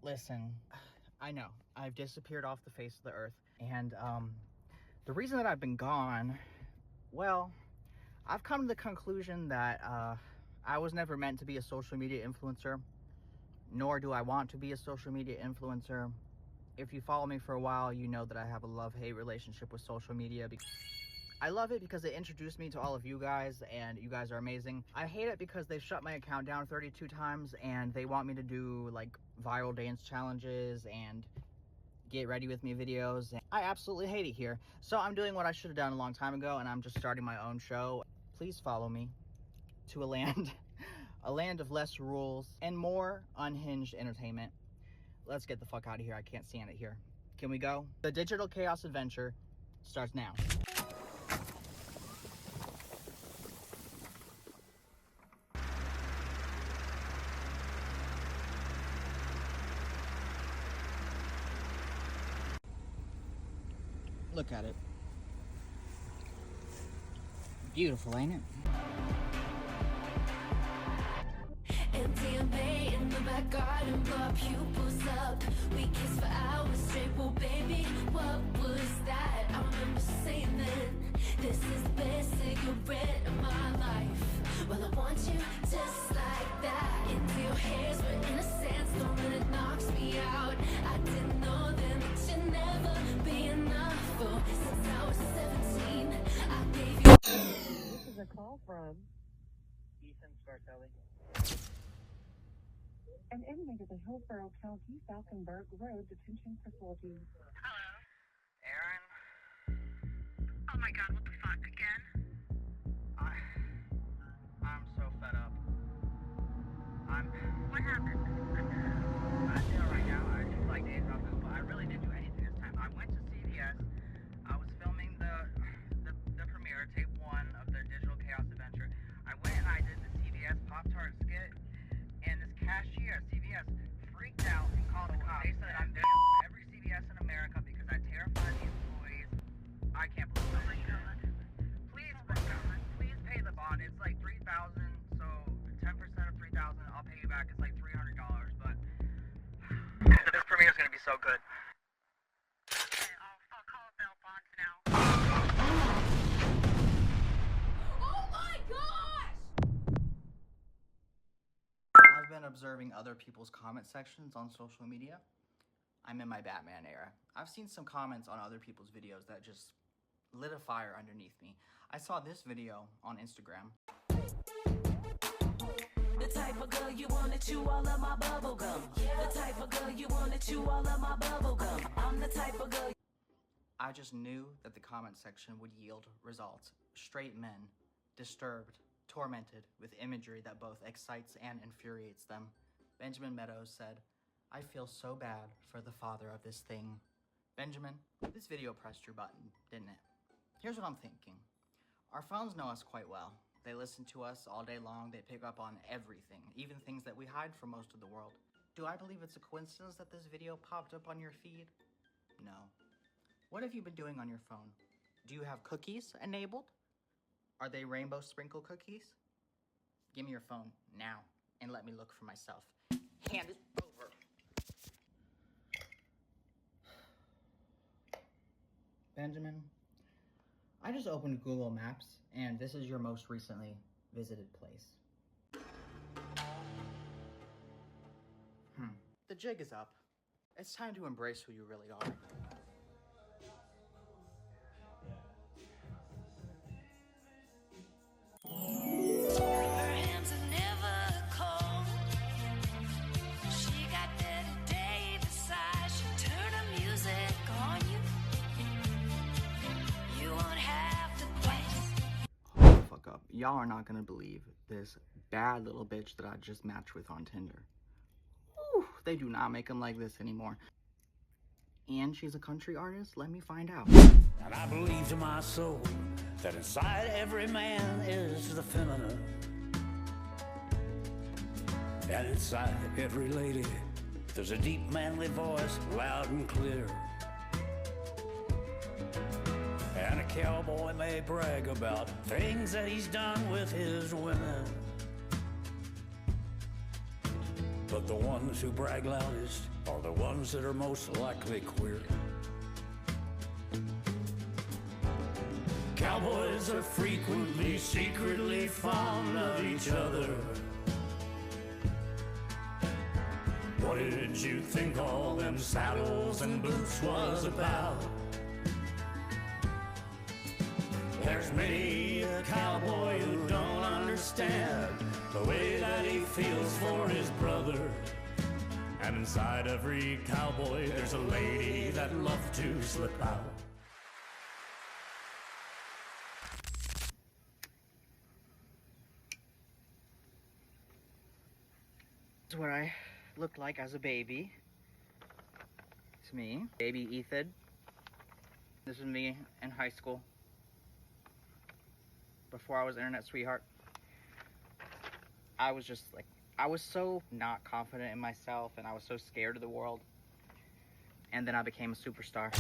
Listen, I know I've disappeared off the face of the earth, and the reason that I've been gone, well, I've come to the conclusion that I was never meant to be a social media influencer, nor do I want to be a social media influencer. If you follow me for a while, you know that I have a love-hate relationship with social media. I love it because it introduced me to all of you guys, and you guys are amazing. I hate it because they've shut my account down 32 times, and they want me to do like viral dance challenges and get ready with me videos. And I absolutely hate it here. So I'm doing what I should have done a long time ago, and I'm just starting my own show. Please follow me to a land, a land of less rules and more unhinged entertainment. Let's get the fuck out of here. I can't stand it here. Can we go? The Digital Chaos Adventure starts now. Look at it. Beautiful, ain't it? MDMA in the back garden, blow our pupils up. We kiss for hours straight. Well, baby, what was that? I remember saying then, this is the best cigarette of my life. Well, I want you just like that. Into your hairs, we're in a sandstorm and it knocks me out. I didn't know then that you'd never be enough. Oh, since I was 17, I gave you. This is a call from Ethan Scarcelli. an inmate at the Hillsborough County Falkenberg Road Detention Facility. Hello. Aaron, Oh my god, what the fuck? Again? I'm so fed up. What happened? I feel right now, I do like days off this, but I really didn't do anything this time. I went to CVS. I was filming the premiere, tape 1 of the Digital Chaos Adventure. I went and I did the CVS Pop-Tart skit, and this cashier at CVS freaked out and called the cops. They said I'm there for every CVS in America because I terrified the employees. I can't believe that. Oh my god. Please pay the bond. It's like $3,000, so 10% of $3,000, I'll pay you back. It's like $300, but this premiere is gonna be so good. Okay, I'll call bail bonds now. Oh my gosh! I've been observing other people's comment sections on social media. I'm in my Batman era. I've seen some comments on other people's videos that just lit a fire underneath me. I saw this video on Instagram. The type of girl you wanna chew all of my bubble gum. The type of girl you wanna chew all of my bubble gum. I'm the type of girl. I just knew that the comment section would yield results. Straight men, disturbed, tormented with imagery that both excites and infuriates them. Benjamin Meadows said, "I feel so bad for the father of this thing." Benjamin, this video pressed your button, didn't it? Here's what I'm thinking. Our phones know us quite well. They listen to us all day long. They pick up on everything, even things that we hide from most of the world. Do I believe it's a coincidence that this video popped up on your feed? No. What have you been doing on your phone? Do you have cookies enabled? Are they rainbow sprinkle cookies? Give me your phone now and let me look for myself. Hand it over. Benjamin, I just opened Google Maps and this is your most recently visited place. The jig is up. It's time to embrace who you really are. Her hands are never cold. She got Betty Davis eyes. She'll turn her music on you. You won't have to question. Hold the fuck up. Y'all are not gonna believe this bad little bitch that I just matched with on Tinder. Whew, they do not make them like this anymore. And she's a country artist? Let me find out. And I believe to my soul that inside every man is the feminine. And inside every lady, there's a deep manly voice, loud and clear. And a cowboy may brag about things that he's done with his women. but the ones who brag loudest are the ones that are most likely queer. Cowboys are frequently secretly fond of each other. What did you think all them saddles and boots was about? There's many a cowboy who don't understand the way that he feels for his brother. And inside every cowboy there's a lady that loves to slip out. This is what I looked like as a baby. It's me, baby Ethan. This is me in high school, before I was internet sweetheart. I was just like, I was so not confident in myself, and I was so scared of the world. And then I became a superstar.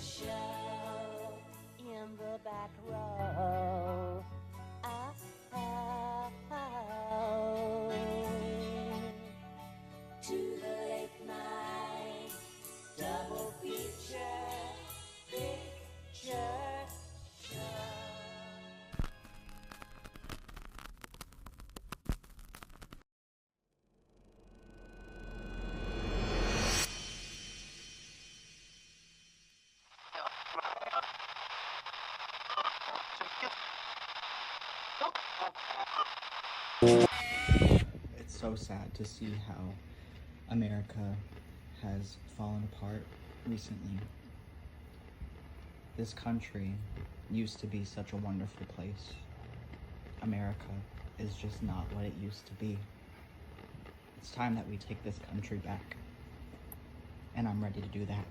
Show in the back row. To the late night double feature picture show. It's so sad to see how America has fallen apart recently. This country used to be such a wonderful place. America is just not what it used to be. It's time that we take this country back. And I'm ready to do that.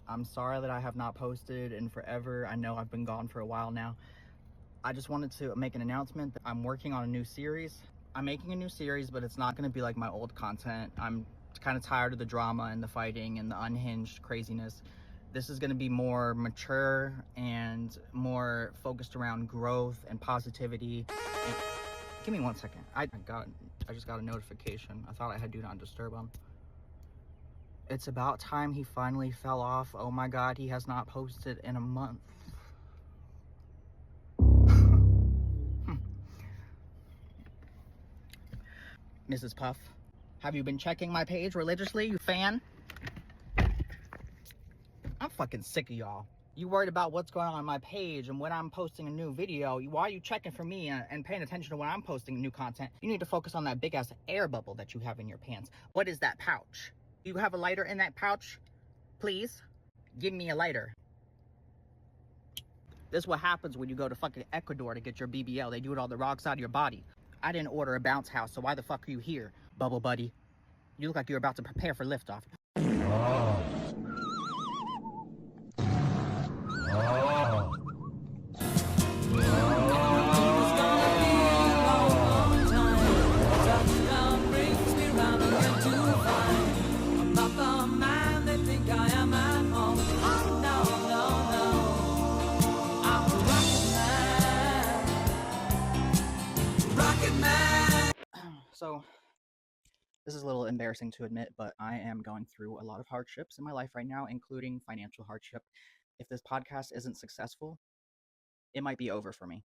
I'm sorry that I have not posted in forever. I know I've been gone for a while now. I just wanted to make an announcement that I'm working on a new series. I'm making a new series, but it's not going to be like my old content. I'm kind of tired of the drama and the fighting and the unhinged craziness. This is going to be more mature and more focused around growth and positivity. And give me 1 second. I just got a notification. I thought I had Do Not Disturb on. It's about time he finally fell off. Oh my God, he has not posted in a month. Mrs. Puff, have you been checking my page religiously, you fan? I'm fucking sick of y'all. You worried about what's going on my page and when I'm posting a new video. Why are you checking for me and paying attention to when I'm posting new content? You need to focus on that big ass air bubble that you have in your pants. What is that pouch? You have a lighter in that pouch? Please? Give me a lighter. This is what happens when you go to fucking Ecuador to get your BBL. They do it all the wrong side of your body. I didn't order a bounce house, so why the fuck are you here, Bubble Buddy? You look like you're about to prepare for liftoff. So, This is a little embarrassing to admit, but I am going through a lot of hardships in my life right now, including financial hardship. If this podcast isn't successful, it might be over for me.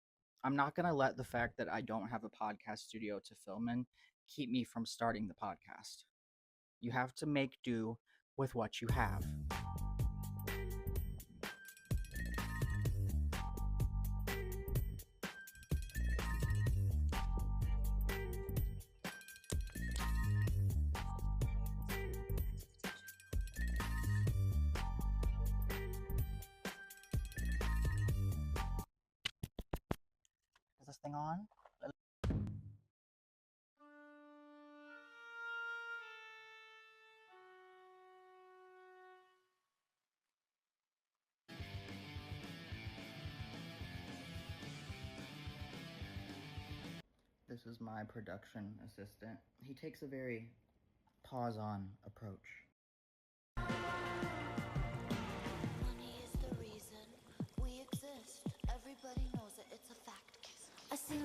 I'm not going to let the fact that I don't have a podcast studio to film in keep me from starting the podcast. You have to make do with what you have. Is this thing on? This is my production assistant. He takes a very pause-on approach. Money is the reason we exist. Everybody knows it, it's a fact. I see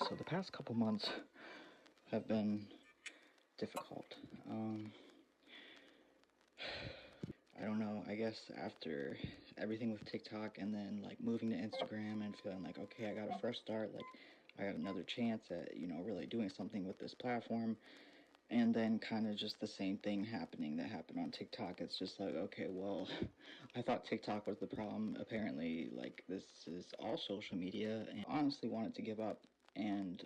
So the past couple months have been difficult. I don't know, I guess after everything with TikTok and then like moving to Instagram and feeling like, okay, I got a fresh start, like I got another chance at, you know, really doing something with this platform. And then kind of just the same thing happening that happened on TikTok. It's just like, okay, well, I thought TikTok was the problem. Apparently, like, this is all social media. And I honestly wanted to give up. And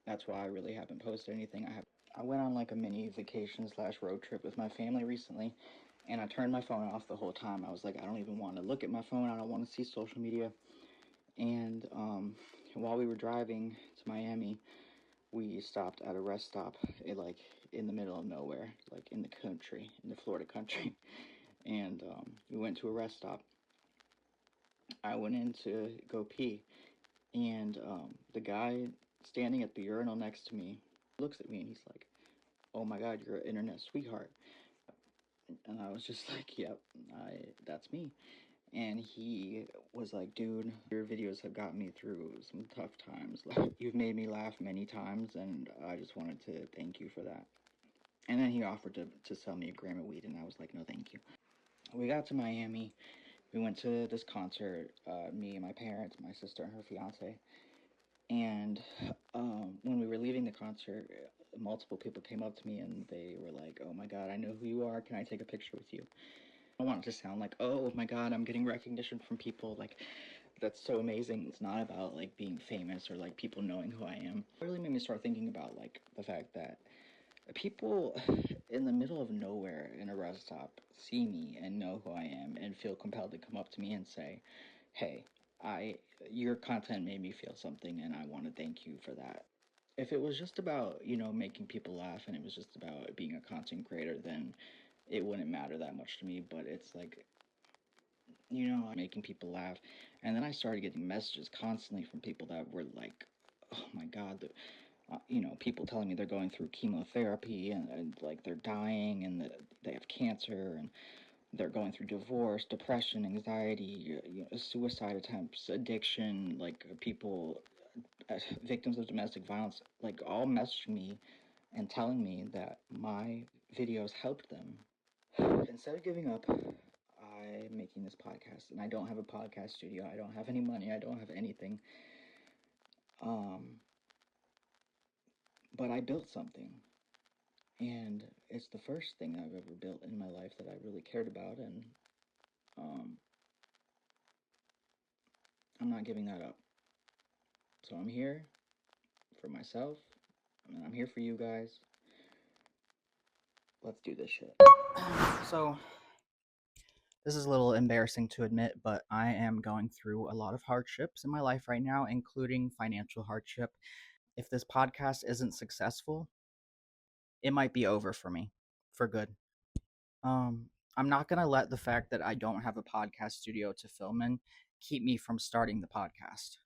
that's why I really haven't posted anything. I went on like a mini vacation / road trip with my family recently. And I turned my phone off the whole time. I was like, I don't even want to look at my phone. I don't want to see social media. And while we were driving to Miami, we stopped at a rest stop like in the middle of nowhere, like in the country, in the Florida country. And we went to a rest stop. I went in to go pee, and the guy standing at the urinal next to me looks at me and he's like, "Oh my God, you're an internet sweetheart." And I was just like, "Yep, that's me." And he was like, "Dude, your videos have got me through some tough times. Like, you've made me laugh many times, and I just wanted to thank you for that." And then he offered to sell me a gram of weed, and I was like, "No, thank you." We got to Miami. We went to this concert, me and my parents, my sister and her fiance. And when we were leaving the concert, multiple people came up to me and they were like, "Oh my God, I know who you are. Can I take a picture with you?" I want it to sound like, "Oh my God, I'm getting recognition from people. Like, that's so amazing." It's not about like being famous or like people knowing who I am. It really made me start thinking about like the fact that people in the middle of nowhere in a rest stop see me and know who I am and feel compelled to come up to me and say, "Hey, your content made me feel something and I want to thank you for that." If it was just about, you know, making people laugh and it was just about being a content creator, then it wouldn't matter that much to me. But it's like, you know, making people laugh. And then I started getting messages constantly from people that were like, "Oh my God, you know, people telling me they're going through chemotherapy and like they're dying and they have cancer and they're going through divorce, depression, anxiety, you know, suicide attempts, addiction, like people, victims of domestic violence, like all messaging me and telling me that my videos helped them. Instead of giving up, I'm making this podcast, and I don't have a podcast studio. I don't have any money. I don't have anything. But I built something, and it's the first thing I've ever built in my life that I really cared about, and I'm not giving that up. So I'm here for myself, and I'm here for you guys. Let's do this shit. So This is a little embarrassing to admit, but I am going through a lot of hardships in my life right now, including financial hardship. If this podcast isn't successful, it might be over for me for good. I'm not going to let the fact that I don't have a podcast studio to film in keep me from starting the podcast.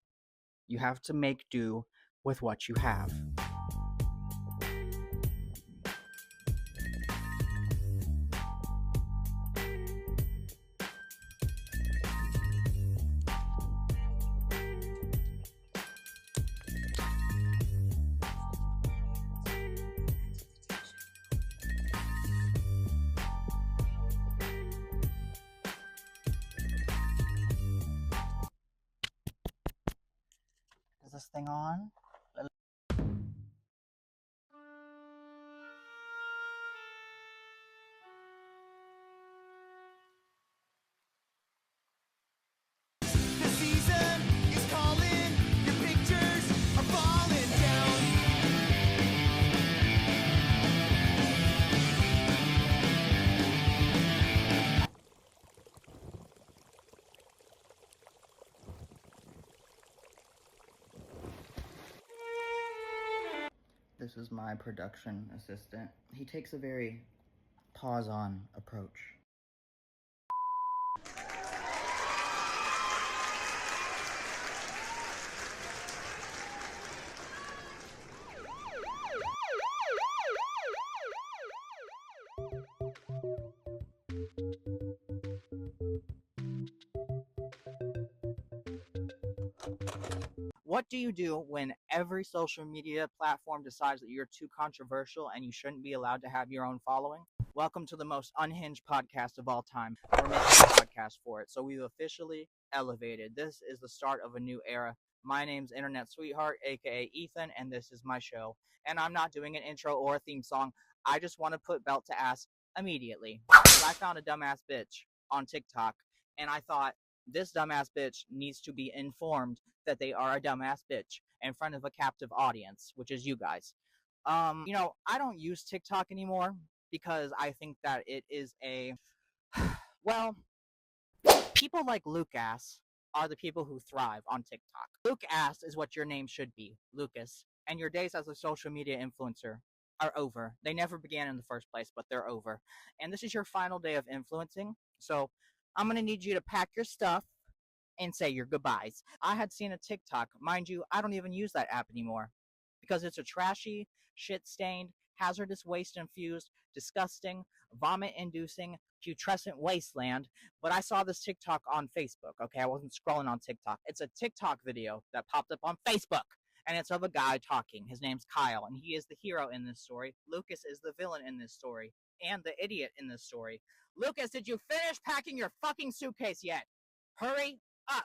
You have to make do with what you have. Is this thing on? The season is calling, your pictures are falling down. This is my production assistant. He takes a very pause-on approach. What do you do when every social media platform decides that you're too controversial and you shouldn't be allowed to have your own following? Welcome to the most unhinged podcast of all time. We're making a podcast for it, so we've officially elevated. This is the start of a new era. My name's Internet Sweetheart, aka Ethan, and this is my show. And I'm not doing an intro or a theme song. I just want to put belt to ass immediately. I found a dumbass bitch on TikTok, and I thought, this dumbass bitch needs to be informed that they are a dumbass bitch in front of a captive audience, which is you guys. I don't use TikTok anymore because I think that it is well, people like Lucas are the people who thrive on TikTok. Lucas is what your name should be, Lucas, and your days as a social media influencer are over. They never began in the first place, but they're over. And this is your final day of influencing, so I'm going to need you to pack your stuff and say your goodbyes. I had seen a TikTok. Mind you, I don't even use that app anymore because it's a trashy, shit-stained, hazardous waste-infused, disgusting, vomit-inducing, putrescent wasteland. But I saw this TikTok on Facebook, okay? I wasn't scrolling on TikTok. It's a TikTok video that popped up on Facebook, and it's of a guy talking. His name's Kyle, and he is the hero in this story. Lucas is the villain in this story, and the idiot in this story. Lucas, did you finish packing your fucking suitcase yet? Hurry up.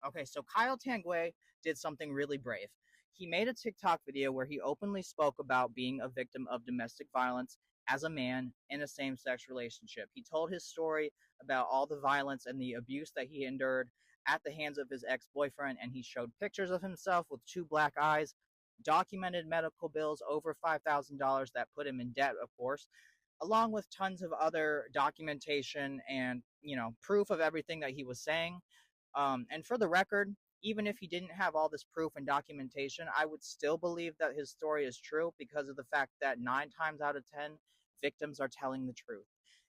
Okay, so Kyle Tanguay did something really brave. He made a TikTok video where he openly spoke about being a victim of domestic violence as a man in a same-sex relationship. He told his story about all the violence and the abuse that he endured at the hands of his ex-boyfriend, and he showed pictures of himself with 2 black eyes, documented medical bills over $5,000 that put him in debt, of course, along with tons of other documentation and, proof of everything that he was saying. And for the record, even if he didn't have all this proof and documentation, I would still believe that his story is true because of the fact that 9 times out of 10, victims are telling the truth.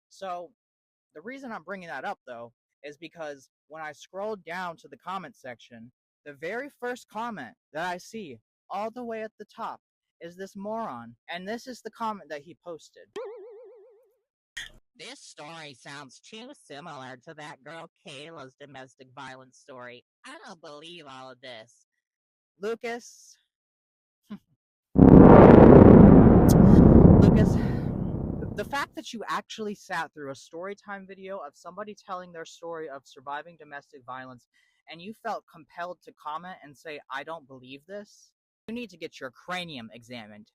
So the reason I'm bringing that up, though, is because when I scrolled down to the comment section, the very first comment that I see all the way at the top is this moron. And this is the comment that he posted. This story sounds too similar to that girl Kayla's domestic violence story. I don't believe all of this. Lucas. Lucas, the fact that you actually sat through a story time video of somebody telling their story of surviving domestic violence and you felt compelled to comment and say, I don't believe this, you need to get your cranium examined.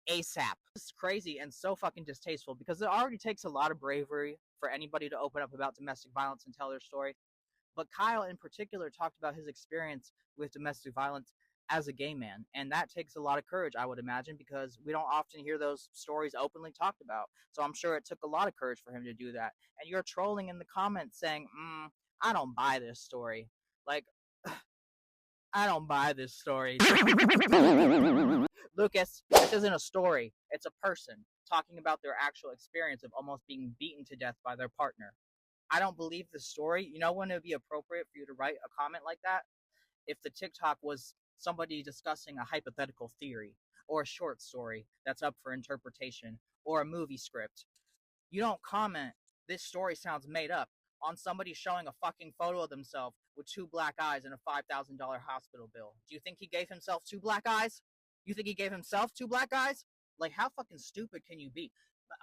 ASAP. This is crazy and so fucking distasteful because it already takes a lot of bravery for anybody to open up about domestic violence and tell their story. But Kyle in particular talked about his experience with domestic violence as a gay man. And that takes a lot of courage, I would imagine, because we don't often hear those stories openly talked about. So I'm sure it took a lot of courage for him to do that. And you're trolling in the comments saying, I don't buy this story. Like, I don't buy this story. Lucas, this isn't a story. It's a person talking about their actual experience of almost being beaten to death by their partner. I don't believe the story. You know when it would be appropriate for you to write a comment like that? If the TikTok was somebody discussing a hypothetical theory or a short story that's up for interpretation or a movie script. You don't comment, this story sounds made up, on somebody showing a fucking photo of themselves with 2 black eyes and a $5,000 hospital bill. Do you think he gave himself 2 black eyes? You think he gave himself 2 black eyes? Like, how fucking stupid can you be?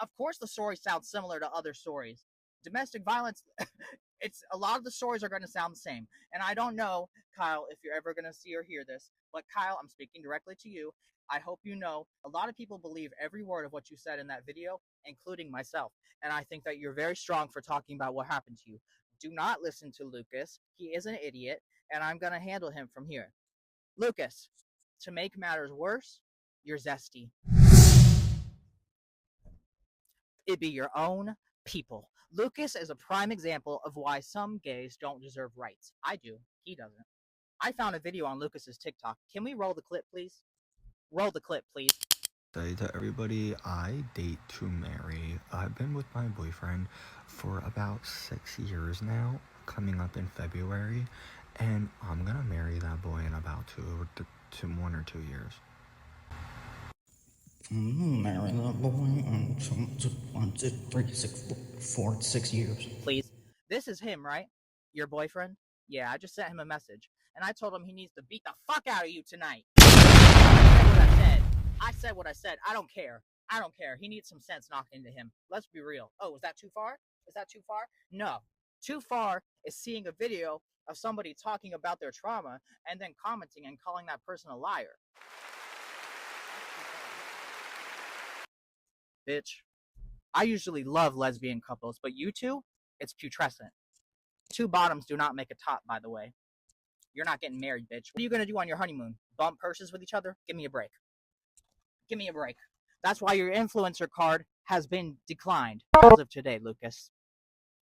Of course the story sounds similar to other stories. Domestic violence, it's a lot of the stories are going to sound the same. And I don't know, Kyle, if you're ever going to see or hear this, but Kyle, I'm speaking directly to you. I hope you know a lot of people believe every word of what you said in that video, including myself. And I think that you're very strong for talking about what happened to you. Do not listen to Lucas. He is an idiot, and I'm going to handle him from here. Lucas, to make matters worse, you're zesty. It be your own people. Lucas is a prime example of why some gays don't deserve rights. I do. He doesn't. I found a video on Lucas's TikTok. Can we roll the clip, please? Roll the clip, please. Say to everybody, I date to marry. I've been with my boyfriend for about 6 years now, coming up in February, and I'm gonna marry that boy in about 1 or 2 years. Marry that boy in 1, 2, 3, 4, 6 years. Please. This is him, right? Your boyfriend? Yeah, I just sent him a message, and I told him he needs to beat the fuck out of you tonight. I said what I said. I don't care. I don't care. He needs some sense knocked into him. Let's be real. Oh, is that too far? Is that too far? No. Too far is seeing a video of somebody talking about their trauma and then commenting and calling that person a liar. Bitch. I usually love lesbian couples, but you two, it's putrescent. 2 bottoms do not make a top, by the way. You're not getting married, bitch. What are you going to do on your honeymoon? Bump purses with each other? Give me a break. Give me a break. That's why your influencer card has been declined as of today, Lucas.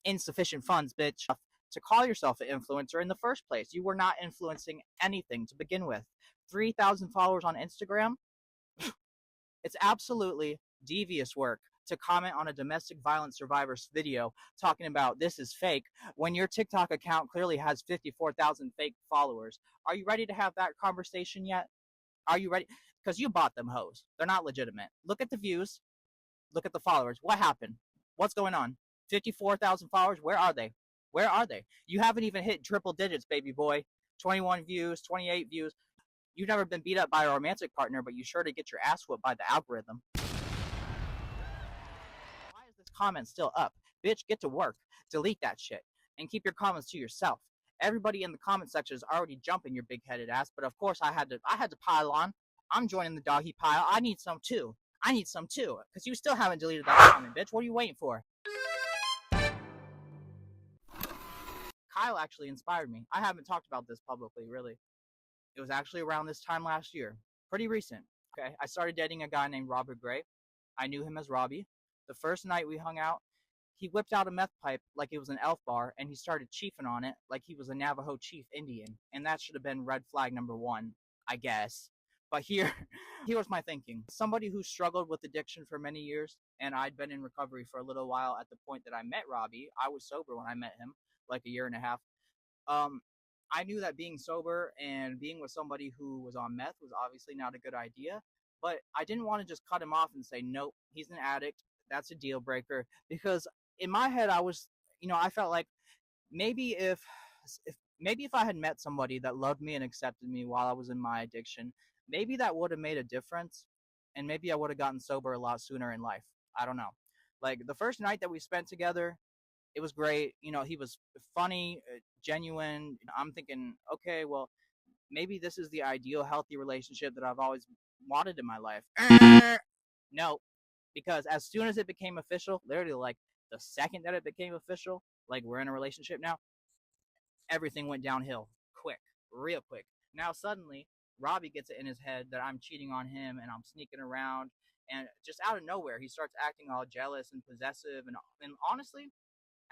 Insufficient funds, bitch, to call yourself an influencer in the first place. You were not influencing anything to begin with. 3,000 followers on Instagram? It's absolutely devious work to comment on a domestic violence survivor's video talking about this is fake when your TikTok account clearly has 54,000 fake followers. Are you ready to have that conversation yet? Are you ready? Because you bought them hoes. They're not legitimate. Look at the views. Look at the followers. What happened? What's going on? 54,000 followers? Where are they? Where are they? You haven't even hit triple digits, baby boy. 21 views, 28 views. You've never been beat up by a romantic partner, but you sure to get your ass whooped by the algorithm. Why is this comment still up? Bitch, get to work. Delete that shit. And keep your comments to yourself. Everybody in the comment section is already jumping your big-headed ass, but of course I had to pile on. I'm joining the doggy pile. I need some too. I need some too. Because you still haven't deleted that comment, bitch. What are you waiting for? Kyle actually inspired me. I haven't talked about this publicly, really. It was actually around this time last year. Pretty recent. Okay, I started dating a guy named Robert Gray. I knew him as Robbie. The first night we hung out, he whipped out a meth pipe like it was an elf bar, and he started chiefing on it like he was a Navajo chief Indian. And that should have been red flag number 1, I guess. But here was my thinking. Somebody who struggled with addiction for many years, and I'd been in recovery for a little while at the point that I met Robbie. I was sober when I met him, like a year and a half. I knew that being sober and being with somebody who was on meth was obviously not a good idea, but I didn't want to just cut him off and say, nope, he's an addict. That's a deal breaker. Because in my head, I felt like maybe if I had met somebody that loved me and accepted me while I was in my addiction, maybe that would have made a difference, and maybe I would have gotten sober a lot sooner in life. I don't know. Like, the first night that we spent together, it was great. He was funny, genuine. I'm thinking, okay, well, maybe this is the ideal healthy relationship that I've always wanted in my life. No, because as soon as it became official, literally like the second that it became official, like we're in a relationship now, everything went downhill quick, real quick. Now suddenly Robbie gets it in his head that I'm cheating on him and I'm sneaking around. And just out of nowhere, he starts acting all jealous and possessive. And honestly,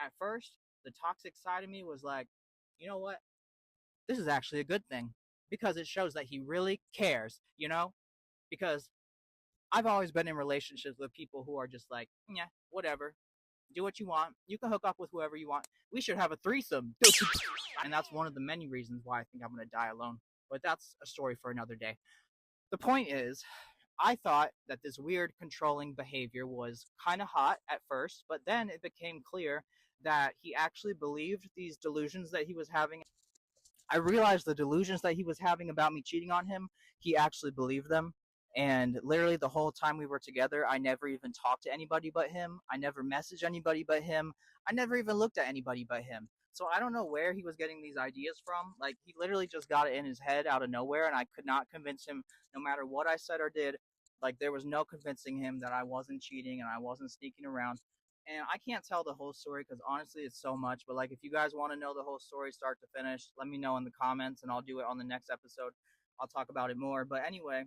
at first, the toxic side of me was like, you know what? This is actually a good thing because it shows that he really cares, you know? Because I've always been in relationships with people who are just like, yeah, whatever. Do what you want. You can hook up with whoever you want. We should have a threesome. And that's one of the many reasons why I think I'm going to die alone. But that's a story for another day. The point is, I thought that this weird controlling behavior was kind of hot at first, but then it became clear that he actually believed these delusions that he was having. I realized the delusions that he was having about me cheating on him, he actually believed them. And literally the whole time we were together, I never even talked to anybody but him. I never messaged anybody but him. I never even looked at anybody but him. So I don't know where he was getting these ideas from. Like, he literally just got it in his head out of nowhere, and I could not convince him, no matter what I said or did. Like, there was no convincing him that I wasn't cheating and I wasn't sneaking around. And I can't tell the whole story because honestly it's so much, but like, if you guys want to know the whole story start to finish, let me know in the comments and I'll do it on the next episode. I'll talk about it more. But anyway,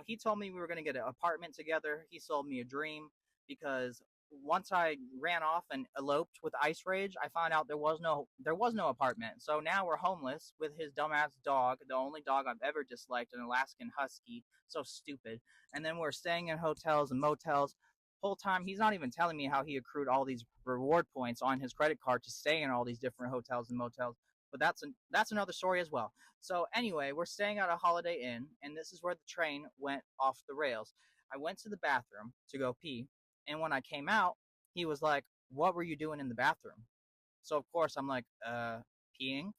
he told me we were going to get an apartment together. He sold me a dream because once I ran off and eloped with Ice Rage, I found out there was no apartment. So now we're homeless with his dumbass dog, the only dog I've ever disliked, an Alaskan Husky. So stupid. And then we're staying in hotels and motels. Whole time he's not even telling me how he accrued all these reward points on his credit card to stay in all these different hotels and motels. But that's another story as well. So anyway, we're staying at a Holiday Inn, and this is where the train went off the rails. I went to the bathroom to go pee, and when I came out, he was like, "What were you doing in the bathroom?" So of course I'm like, peeing,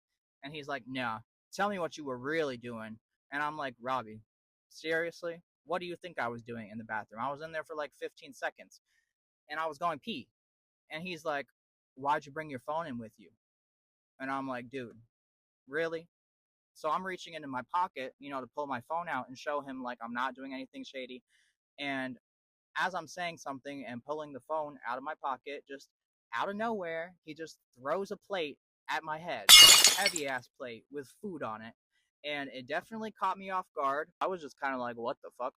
and he's like, "Nah, tell me what you were really doing." And I'm like, "Robbie, seriously? What do you think I was doing in the bathroom? I was in there for like 15 seconds, and I was going pee." And he's like, "Why'd you bring your phone in with you?" And I'm like, "Dude, really?" So I'm reaching into my pocket, to pull my phone out and show him like I'm not doing anything shady. And as I'm saying something and pulling the phone out of my pocket, just out of nowhere, he just throws a plate at my head, heavy ass plate with food on it. And it definitely caught me off guard. I was just kind of like, what the fuck?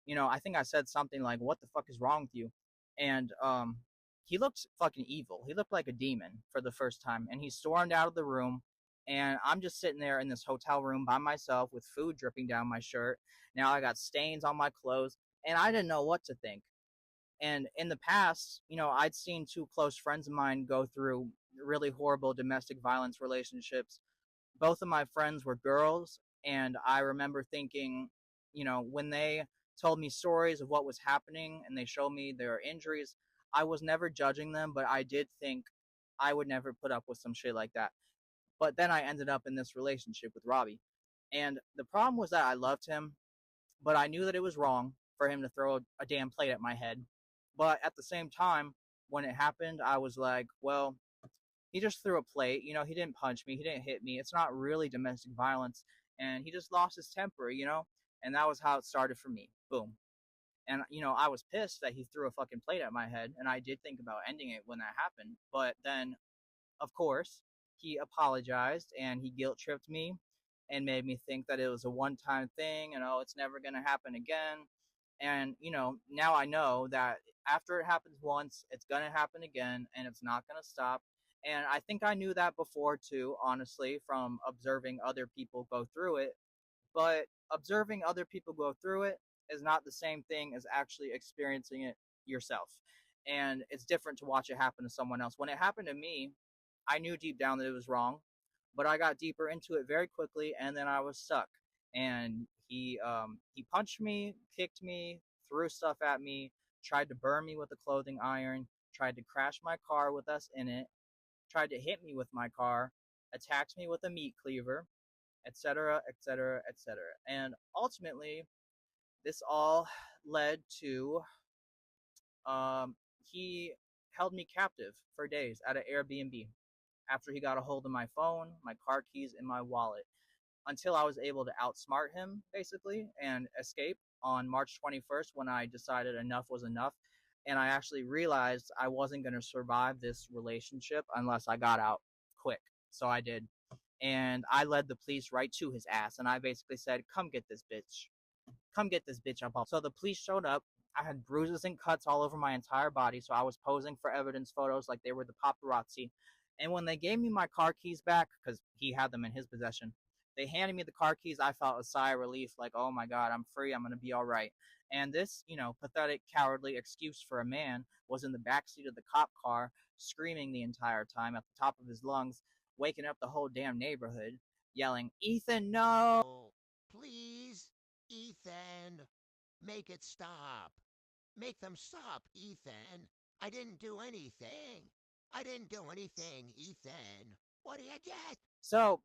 I think I said something like, "What the fuck is wrong with you?" And he looked fucking evil. He looked like a demon for the first time. And he stormed out of the room. And I'm just sitting there in this hotel room by myself with food dripping down my shirt. Now I got stains on my clothes. And I didn't know what to think. And in the past, I'd seen two close friends of mine go through really horrible domestic violence relationships. Both of my friends were girls. And I remember thinking, when they told me stories of what was happening and they showed me their injuries, I was never judging them, but I did think I would never put up with some shit like that. But then I ended up in this relationship with Robbie. And the problem was that I loved him, but I knew that it was wrong for him to throw a damn plate at my head. But at the same time, when it happened, I was like, well, he just threw a plate. He didn't punch me. He didn't hit me. It's not really domestic violence. And he just lost his temper, And that was how it started for me. Boom. And, I was pissed that he threw a fucking plate at my head. And I did think about ending it when that happened. But then, of course, he apologized and he guilt tripped me and made me think that it was a one-time thing and, oh, it's never going to happen again. And, now I know that after it happens once, it's going to happen again and it's not going to stop. And I think I knew that before too, honestly, from observing other people go through it. But observing other people go through it is not the same thing as actually experiencing it yourself. And it's different to watch it happen to someone else. When it happened to me, I knew deep down that it was wrong, but I got deeper into it very quickly, and then I was stuck. And he punched me, kicked me, threw stuff at me, tried to burn me with a clothing iron, tried to crash my car with us in it, tried to hit me with my car, attacked me with a meat cleaver, etc., etc., etc. And ultimately, this all led to he held me captive for days at an Airbnb after he got a hold of my phone, my car keys, and my wallet, until I was able to outsmart him, basically, and escape on March 21st when I decided enough was enough. And I actually realized I wasn't going to survive this relationship unless I got out quick. So I did. And I led the police right to his ass, and I basically said, come get this bitch. Come get this bitch up. So the police showed up. I had bruises and cuts all over my entire body, so I was posing for evidence photos like they were the paparazzi. And when they gave me my car keys back, because he had them in his possession, they handed me the car keys. I felt a sigh of relief, like, oh my God, I'm free. I'm going to be all right. And this, pathetic, cowardly excuse for a man was in the backseat of the cop car, screaming the entire time at the top of his lungs, waking up the whole damn neighborhood, yelling, Ethan, no! Oh, please, Ethan, make it stop. Make them stop, Ethan. I didn't do anything. I didn't do anything, Ethan. What do you get? So,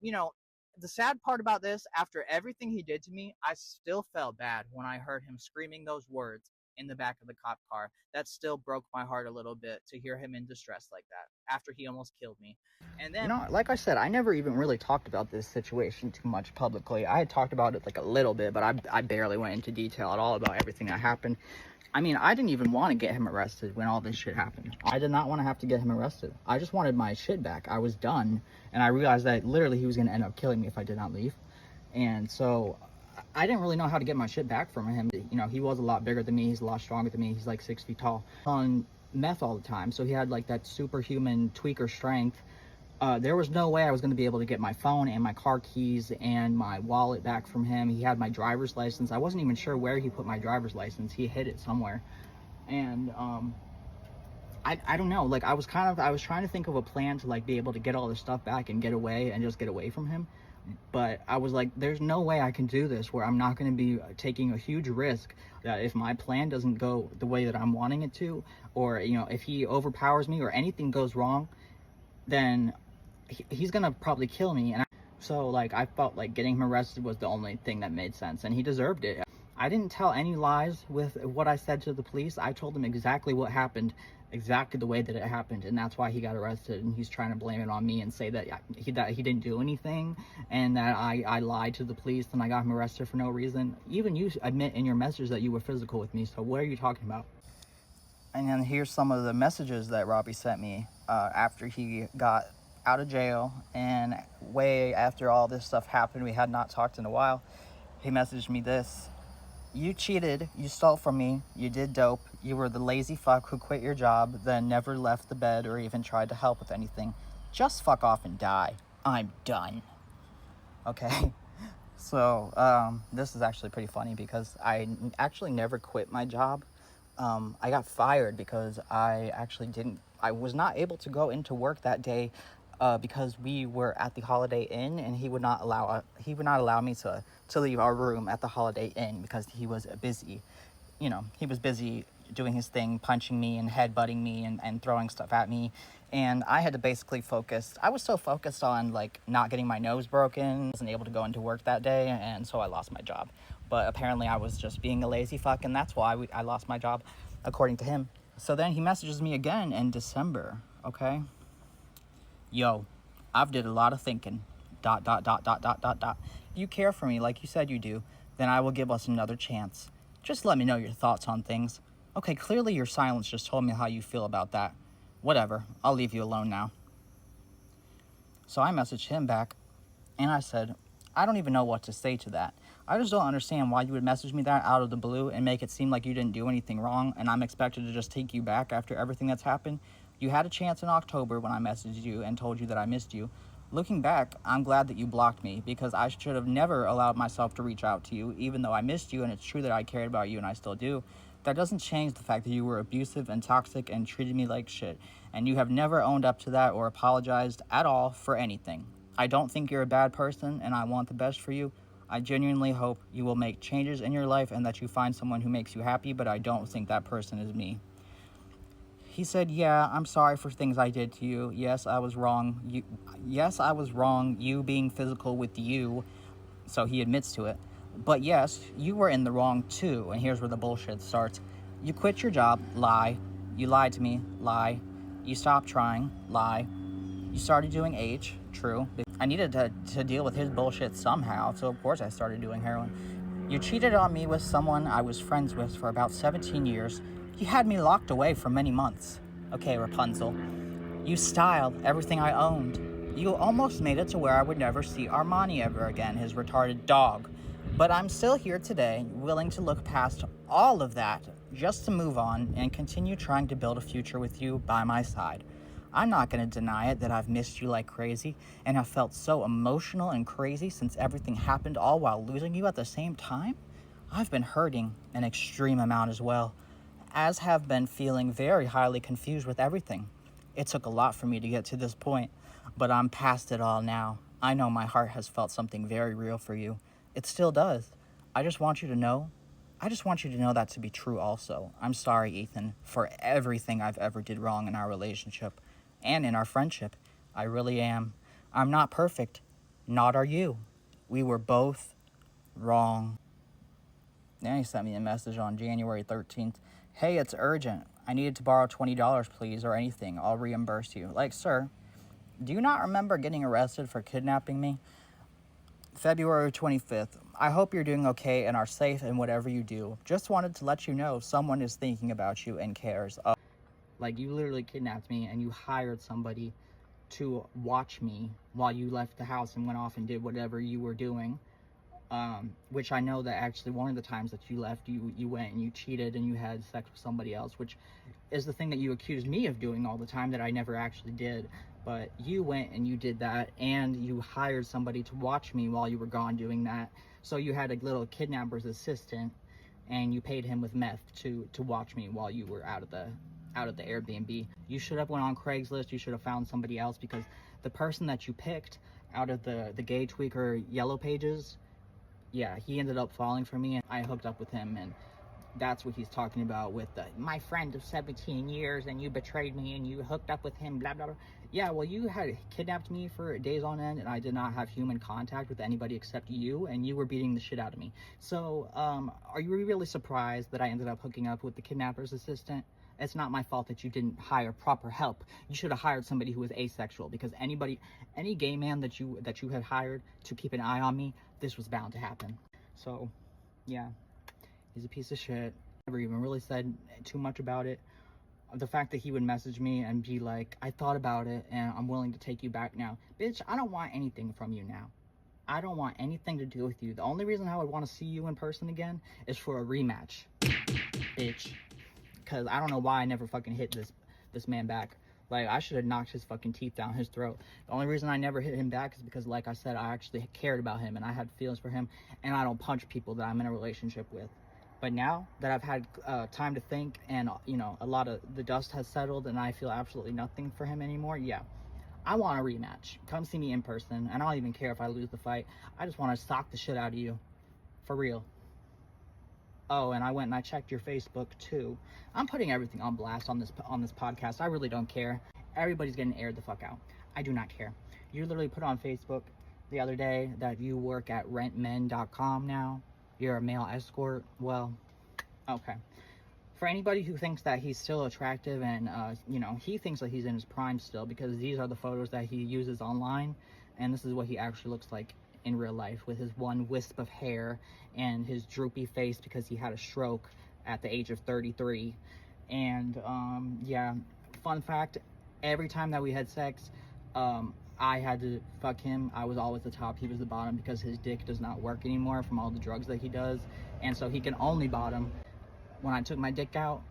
the sad part about this, after everything he did to me, I still felt bad when I heard him screaming those words in the back of the cop car. That still broke my heart a little bit to hear him in distress like that after he almost killed me. And then, like I said, I never even really talked about this situation too much publicly. I had talked about it like a little bit, but I barely went into detail at all about everything that happened. I mean, I didn't even want to get him arrested when all this shit happened. I did not want to have to get him arrested. I just wanted my shit back. I was done, and I realized that literally he was going to end up killing me if I did not leave. And so I didn't really know how to get my shit back from him. He was a lot bigger than me. He's a lot stronger than me. He's like 6 feet tall. On meth all the time, so he had like that superhuman tweaker strength. There was no way I was going to be able to get my phone and my car keys and my wallet back from him. He had my driver's license. I wasn't even sure where he put my driver's license. He hid it somewhere. And I don't know, like I was trying to think of a plan to like be able to get all this stuff back and get away and just get away from him. But I was like, there's no way I can do this where I'm not going to be taking a huge risk that if my plan doesn't go the way that I'm wanting it to, or if he overpowers me or anything goes wrong, then he's gonna probably kill me. And so like I felt like getting him arrested was the only thing that made sense, and he deserved it. I didn't tell any lies with what I said to the police. I told them exactly what happened, exactly the way that it happened, and that's why he got arrested. And he's trying to blame it on me and say that he didn't do anything and that I lied to the police and I got him arrested for no reason. Even you admit in your message that you were physical with me, so what are you talking about? And then here's some of the messages that Robbie sent me after he got out of jail, and way after all this stuff happened. We had not talked in a while. He messaged me this: you cheated, you stole from me, you did dope, you were the lazy fuck who quit your job, then never left the bed or even tried to help with anything. Just fuck off and die. I'm done. Okay. So this is actually pretty funny because I actually never quit my job. I got fired because I was not able to go into work that day because we were at the Holiday Inn, and he would not allow me to leave our room at the Holiday Inn because he was busy. He was busy doing his thing, punching me and headbutting me and throwing stuff at me. And I had to basically focus. I was so focused on like not getting my nose broken, I wasn't able to go into work that day, and so I lost my job. But apparently I was just being a lazy fuck, and that's why I lost my job, according to him. So then he messages me again in December, okay? Yo, I've did a lot of thinking, ... If you care for me like you said you do, then I will give us another chance. Just let me know your thoughts on things. Okay, clearly your silence just told me how you feel about that. Whatever, I'll leave you alone now. So I messaged him back, and I said, I don't even know what to say to that. I just don't understand why you would message me that out of the blue and make it seem like you didn't do anything wrong, and I'm expected to just take you back after everything that's happened. You had a chance in October when I messaged you and told you that I missed you. Looking back, I'm glad that you blocked me, because I should have never allowed myself to reach out to you, even though I missed you, and it's true that I cared about you and I still do. That doesn't change the fact that you were abusive and toxic and treated me like shit, and you have never owned up to that or apologized at all for anything. I don't think you're a bad person, and I want the best for you. I genuinely hope you will make changes in your life and that you find someone who makes you happy, but I don't think that person is me. He said, yeah, I'm sorry for things I did to you. Yes, I was wrong. You being physical with you. So he admits to it. But yes, you were in the wrong too. And here's where the bullshit starts. You quit your job. Lie. You lied to me. Lie. You stopped trying. Lie. You started doing H. True. I needed to deal with his bullshit somehow. So of course I started doing heroin. You cheated on me with someone I was friends with for about 17 years. You had me locked away for many months. Okay, Rapunzel. You styled everything I owned. You almost made it to where I would never see Armani ever again, his retarded dog. But I'm still here today, willing to look past all of that just to move on and continue trying to build a future with you by my side. I'm not going to deny it that I've missed you like crazy and have felt so emotional and crazy since everything happened, all while losing you at the same time. I've been hurting an extreme amount as well, as have been feeling very highly confused with everything. It took a lot for me to get to this point, but I'm past it all now. I know my heart has felt something very real for you. It still does. I just want you to know that to be true also. I'm sorry, Ethan, for everything I've ever did wrong in our relationship and in our friendship. I really am. I'm not perfect. Not are you. We were both wrong. Then he sent me a message on January 13th. Hey, it's urgent. I needed to borrow $20, please, or anything. I'll reimburse you. Like, sir, do you not remember getting arrested for kidnapping me? February 25th. I hope you're doing okay and are safe in whatever you do. Just wanted to let you know someone is thinking about you and cares. Like, you literally kidnapped me and you hired somebody to watch me while you left the house and went off and did whatever you were doing. Which I know that actually one of the times that you left, you went and you cheated and you had sex with somebody else, which is the thing that you accused me of doing all the time that I never actually did. But you went and you did that, and you hired somebody to watch me while you were gone doing that. So you had a little kidnapper's assistant, and you paid him with meth to watch me while you were out of the Airbnb. You should have went on Craigslist. You should have found somebody else, because the person that you picked out of the Gay Tweaker yellow pages, yeah, he ended up falling for me, and I hooked up with him, and that's what he's talking about with the, my friend of 17 years, and you betrayed me, and you hooked up with him, blah, blah, blah. Yeah, well, you had kidnapped me for days on end, and I did not have human contact with anybody except you, and you were beating the shit out of me. So, are you really surprised that I ended up hooking up with the kidnapper's assistant? It's not my fault that you didn't hire proper help. You should have hired somebody who was asexual, because any gay man that you had hired to keep an eye on me, this was bound to happen. So, yeah, he's a piece of shit. Never even really said too much about it. The fact that he would message me and be like, I thought about it and I'm willing to take you back now. Bitch, I don't want anything from you now. I don't want anything to do with you. The only reason I would want to see you in person again is for a rematch, bitch. Because I don't know why I never fucking hit this man back. Like, I should have knocked his fucking teeth down his throat. The only reason I never hit him back is because, like I said, I actually cared about him and I had feelings for him, and I don't punch people that I'm in a relationship with. But now that I've had time to think, and, you know, a lot of the dust has settled and I feel absolutely nothing for him anymore, yeah, I want a rematch. Come see me in person, and I don't even care if I lose the fight. I just want to sock the shit out of you. For real. Oh, and I went and I checked your Facebook too. I'm putting everything on blast on this podcast. I really don't care. Everybody's getting aired the fuck out. I do not care. You literally put on Facebook the other day that you work at rentmen.com now. You're a male escort. Well, okay. For anybody who thinks that he's still attractive and, you know, he thinks that he's in his prime still, because these are the photos that he uses online, and this is what he actually looks like in real life, with his one wisp of hair and his droopy face because he had a stroke at the age of 33. And yeah, fun fact, every time that we had sex, I had to fuck him. I was always the top, he was the bottom, because his dick does not work anymore from all the drugs that he does, and so he can only bottom. When I took my dick out,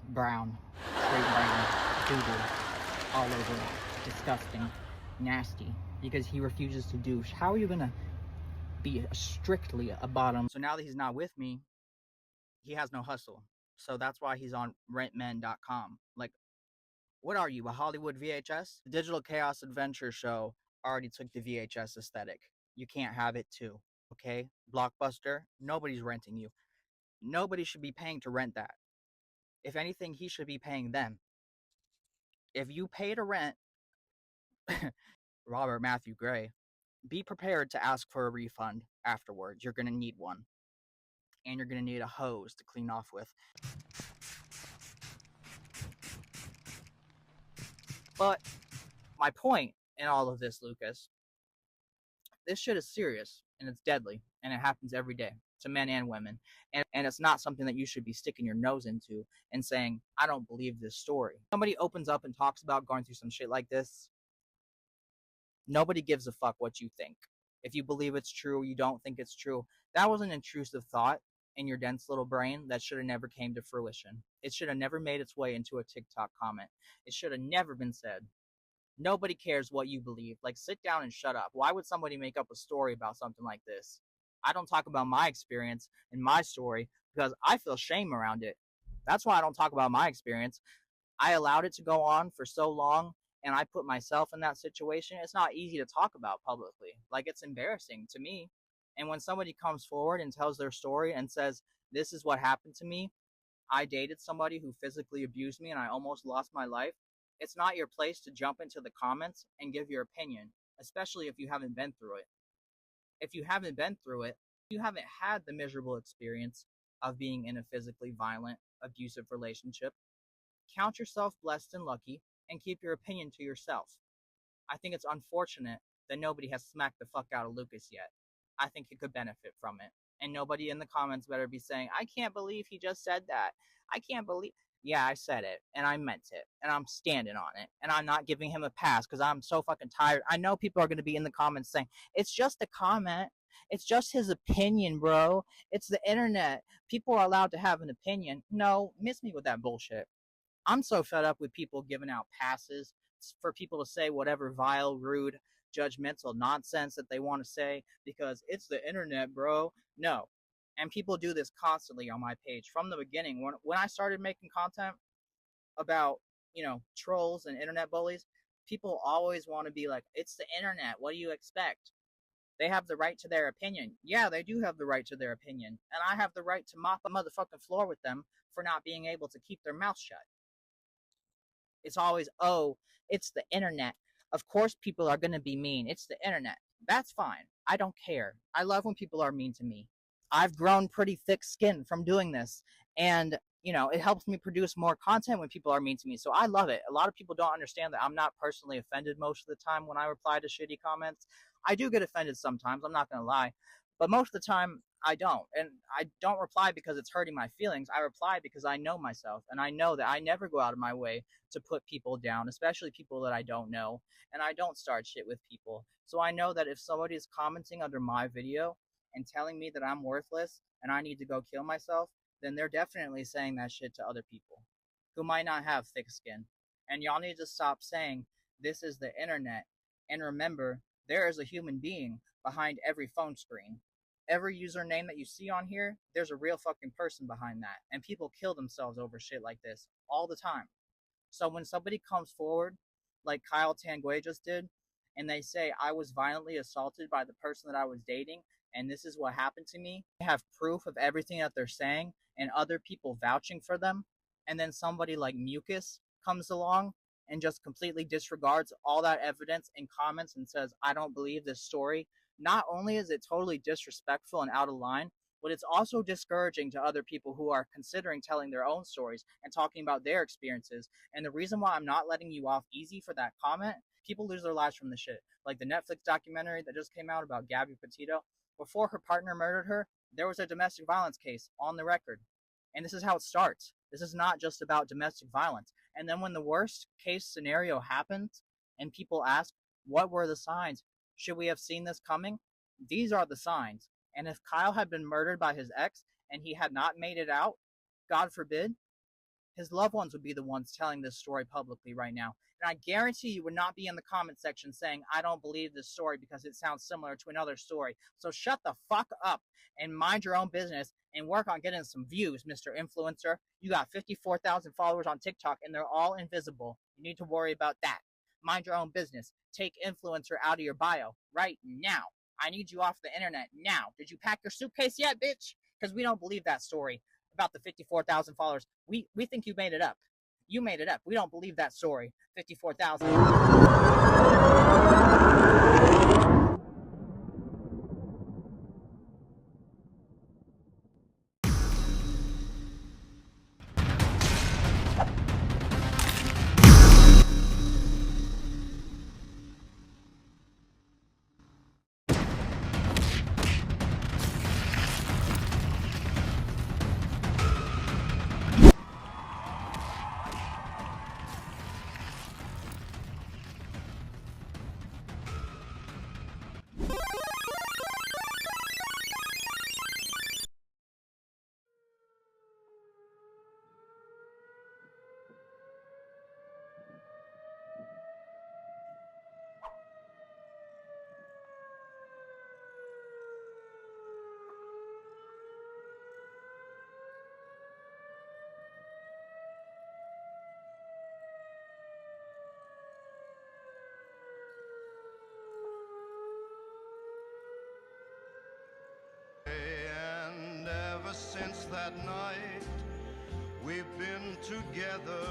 brown, straight brown, doo-doo, all over it, disgusting, nasty, because he refuses to douche. How are you gonna be strictly a bottom? So now that he's not with me, he has no hustle. So that's why he's on rentmen.com. Like, what are you, a Hollywood VHS? The Digital Chaos Adventure Show already took the VHS aesthetic. You can't have it too, okay? Blockbuster, nobody's renting you. Nobody should be paying to rent that. If anything, he should be paying them. If you pay to rent Robert Matthew Gray, be prepared to ask for a refund afterwards. You're going to need one. And you're going to need a hose to clean off with. But my point in all of this, Lucas, this shit is serious and it's deadly, and it happens every day to men and women. And it's not something that you should be sticking your nose into and saying, I don't believe this story. Somebody opens up and talks about going through some shit like this, Nobody gives a fuck what you think. If you believe it's true, you don't think it's true. That was an intrusive thought in your dense little brain that should have never came to fruition. It should have never made its way into a TikTok comment. It should have never been said. Nobody cares what you believe. Like, sit down and shut up. Why would somebody make up a story about something like this? I don't talk about my experience and my story because I feel shame around it. That's why I don't talk about my experience. I allowed it to go on for so long, and I put myself in that situation. It's not easy to talk about publicly. Like, it's embarrassing to me. And when somebody comes forward and tells their story and says, this is what happened to me, I dated somebody who physically abused me and I almost lost my life, it's not your place to jump into the comments and give your opinion, especially if you haven't been through it. If you haven't been through it, you haven't had the miserable experience of being in a physically violent, abusive relationship. Count yourself blessed and lucky and keep your opinion to yourself. I think it's unfortunate that nobody has smacked the fuck out of Lucas yet. I think he could benefit from it. And nobody in the comments better be saying, I can't believe he just said that. I can't believe. Yeah, I said it, and I meant it, and I'm standing on it, and I'm not giving him a pass because I'm so fucking tired. I know people are going to be in the comments saying, it's just a comment. It's just his opinion, bro. It's the internet. People are allowed to have an opinion. No, miss me with that bullshit. I'm so fed up with people giving out passes for people to say whatever vile, rude, judgmental nonsense that they want to say because it's the internet, bro. No. And people do this constantly on my page from the beginning. When I started making content about, trolls and internet bullies, people always want to be like, it's the internet. What do you expect? They have the right to their opinion. Yeah, they do have the right to their opinion. And I have the right to mop the motherfucking floor with them for not being able to keep their mouth shut. It's always, oh, it's the internet. Of course people are going to be mean. It's the internet. That's fine. I don't care. I love when people are mean to me. I've grown pretty thick skin from doing this. And, it helps me produce more content when people are mean to me. So I love it. A lot of people don't understand that I'm not personally offended most of the time when I reply to shitty comments. I do get offended sometimes. I'm not going to lie. But most of the time, I don't. And I don't reply because it's hurting my feelings. I reply because I know myself. And I know that I never go out of my way to put people down, especially people that I don't know. And I don't start shit with people. So I know that if somebody is commenting under my video and telling me that I'm worthless and I need to go kill myself, then they're definitely saying that shit to other people who might not have thick skin. And y'all need to stop saying, this is the internet. And remember, there is a human being behind every phone screen. Every username that you see on here, there's a real fucking person behind that. And people kill themselves over shit like this all the time. So when somebody comes forward, like Kyle Tanguay just did, and they say, I was violently assaulted by the person that I was dating, and this is what happened to me, they have proof of everything that they're saying, and other people vouching for them, and then somebody like Mucus comes along and just completely disregards all that evidence and comments and says, I don't believe this story. Not only is it totally disrespectful and out of line, but it's also discouraging to other people who are considering telling their own stories and talking about their experiences. And the reason why I'm not letting you off easy for that comment, people lose their lives from the shit. Like the Netflix documentary that just came out about Gabby Petito. Before her partner murdered her, there was a domestic violence case on the record. And this is how it starts. This is not just about domestic violence. And then when the worst case scenario happens and people ask, what were the signs? Should we have seen this coming? These are the signs. And if Kyle had been murdered by his ex and he had not made it out, God forbid, his loved ones would be the ones telling this story publicly right now. And I guarantee you would not be in the comment section saying, I don't believe this story because it sounds similar to another story. So shut the fuck up and mind your own business and work on getting some views, Mr. Influencer. You got 54,000 followers on TikTok and they're all invisible. You need to worry about that. Mind your own business. Take influencer out of your bio right now. I need you off the internet now. Did you pack your suitcase yet, bitch? Because we don't believe that story about the 54,000 followers. We think you made it up. You made it up. We don't believe that story. 54,000. We've been together,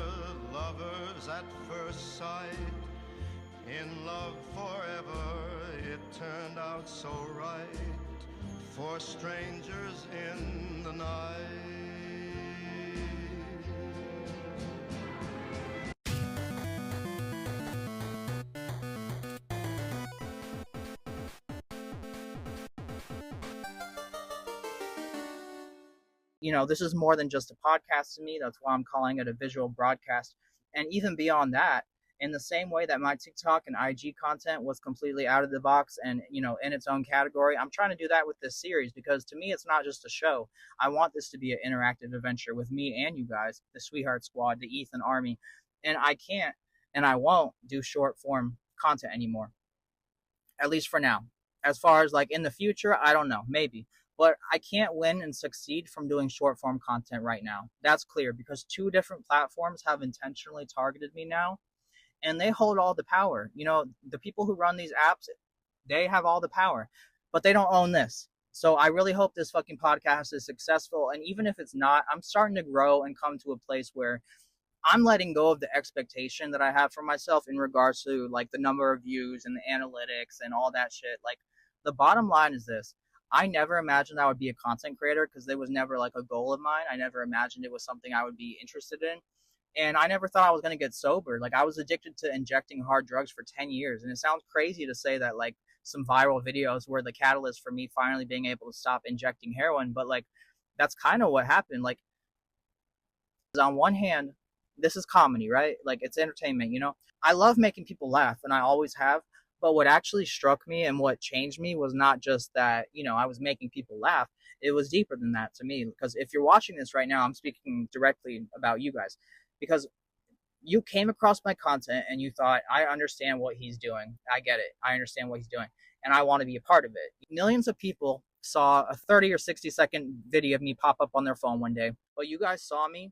lovers at first sight. In love forever, it turned out so right. For strangers in the night. You know, this is more than just a podcast to me. That's why I'm calling it a visual broadcast. And even beyond that, in the same way that my TikTok and IG content was completely out of the box and, you know, in its own category, I'm trying to do that with this series because to me, it's not just a show. I want this to be an interactive adventure with me and you guys, the Sweetheart Squad, the Ethan Army. And I can't and I won't do short form content anymore, at least for now. As far as like in the future, I don't know, maybe. But I can't win and succeed from doing short form content right now. That's clear because 2 different platforms have intentionally targeted me now. And they hold all the power. You know, the people who run these apps, they have all the power, but they don't own this. So I really hope this fucking podcast is successful. And even if it's not, I'm starting to grow and come to a place where I'm letting go of the expectation that I have for myself in regards to like the number of views and the analytics and all that shit. Like the bottom line is this. I never imagined I would be a content creator because there was never like a goal of mine. I never imagined it was something I would be interested in. And I never thought I was going to get sober. Like I was addicted to injecting hard drugs for 10 years. And it sounds crazy to say that like some viral videos were the catalyst for me finally being able to stop injecting heroin. But like, that's kind of what happened. Like on one hand, this is comedy, right? Like it's entertainment, you know, I love making people laugh and I always have. But what actually struck me and what changed me was not just that, you know, I was making people laugh. It was deeper than that to me. Because if you're watching this right now, I'm speaking directly about you guys. Because you came across my content and you thought, I understand what he's doing. I get it. I understand what he's doing. And I want to be a part of it. Millions of people saw a 30 or 60-second video of me pop up on their phone one day. But you guys saw me.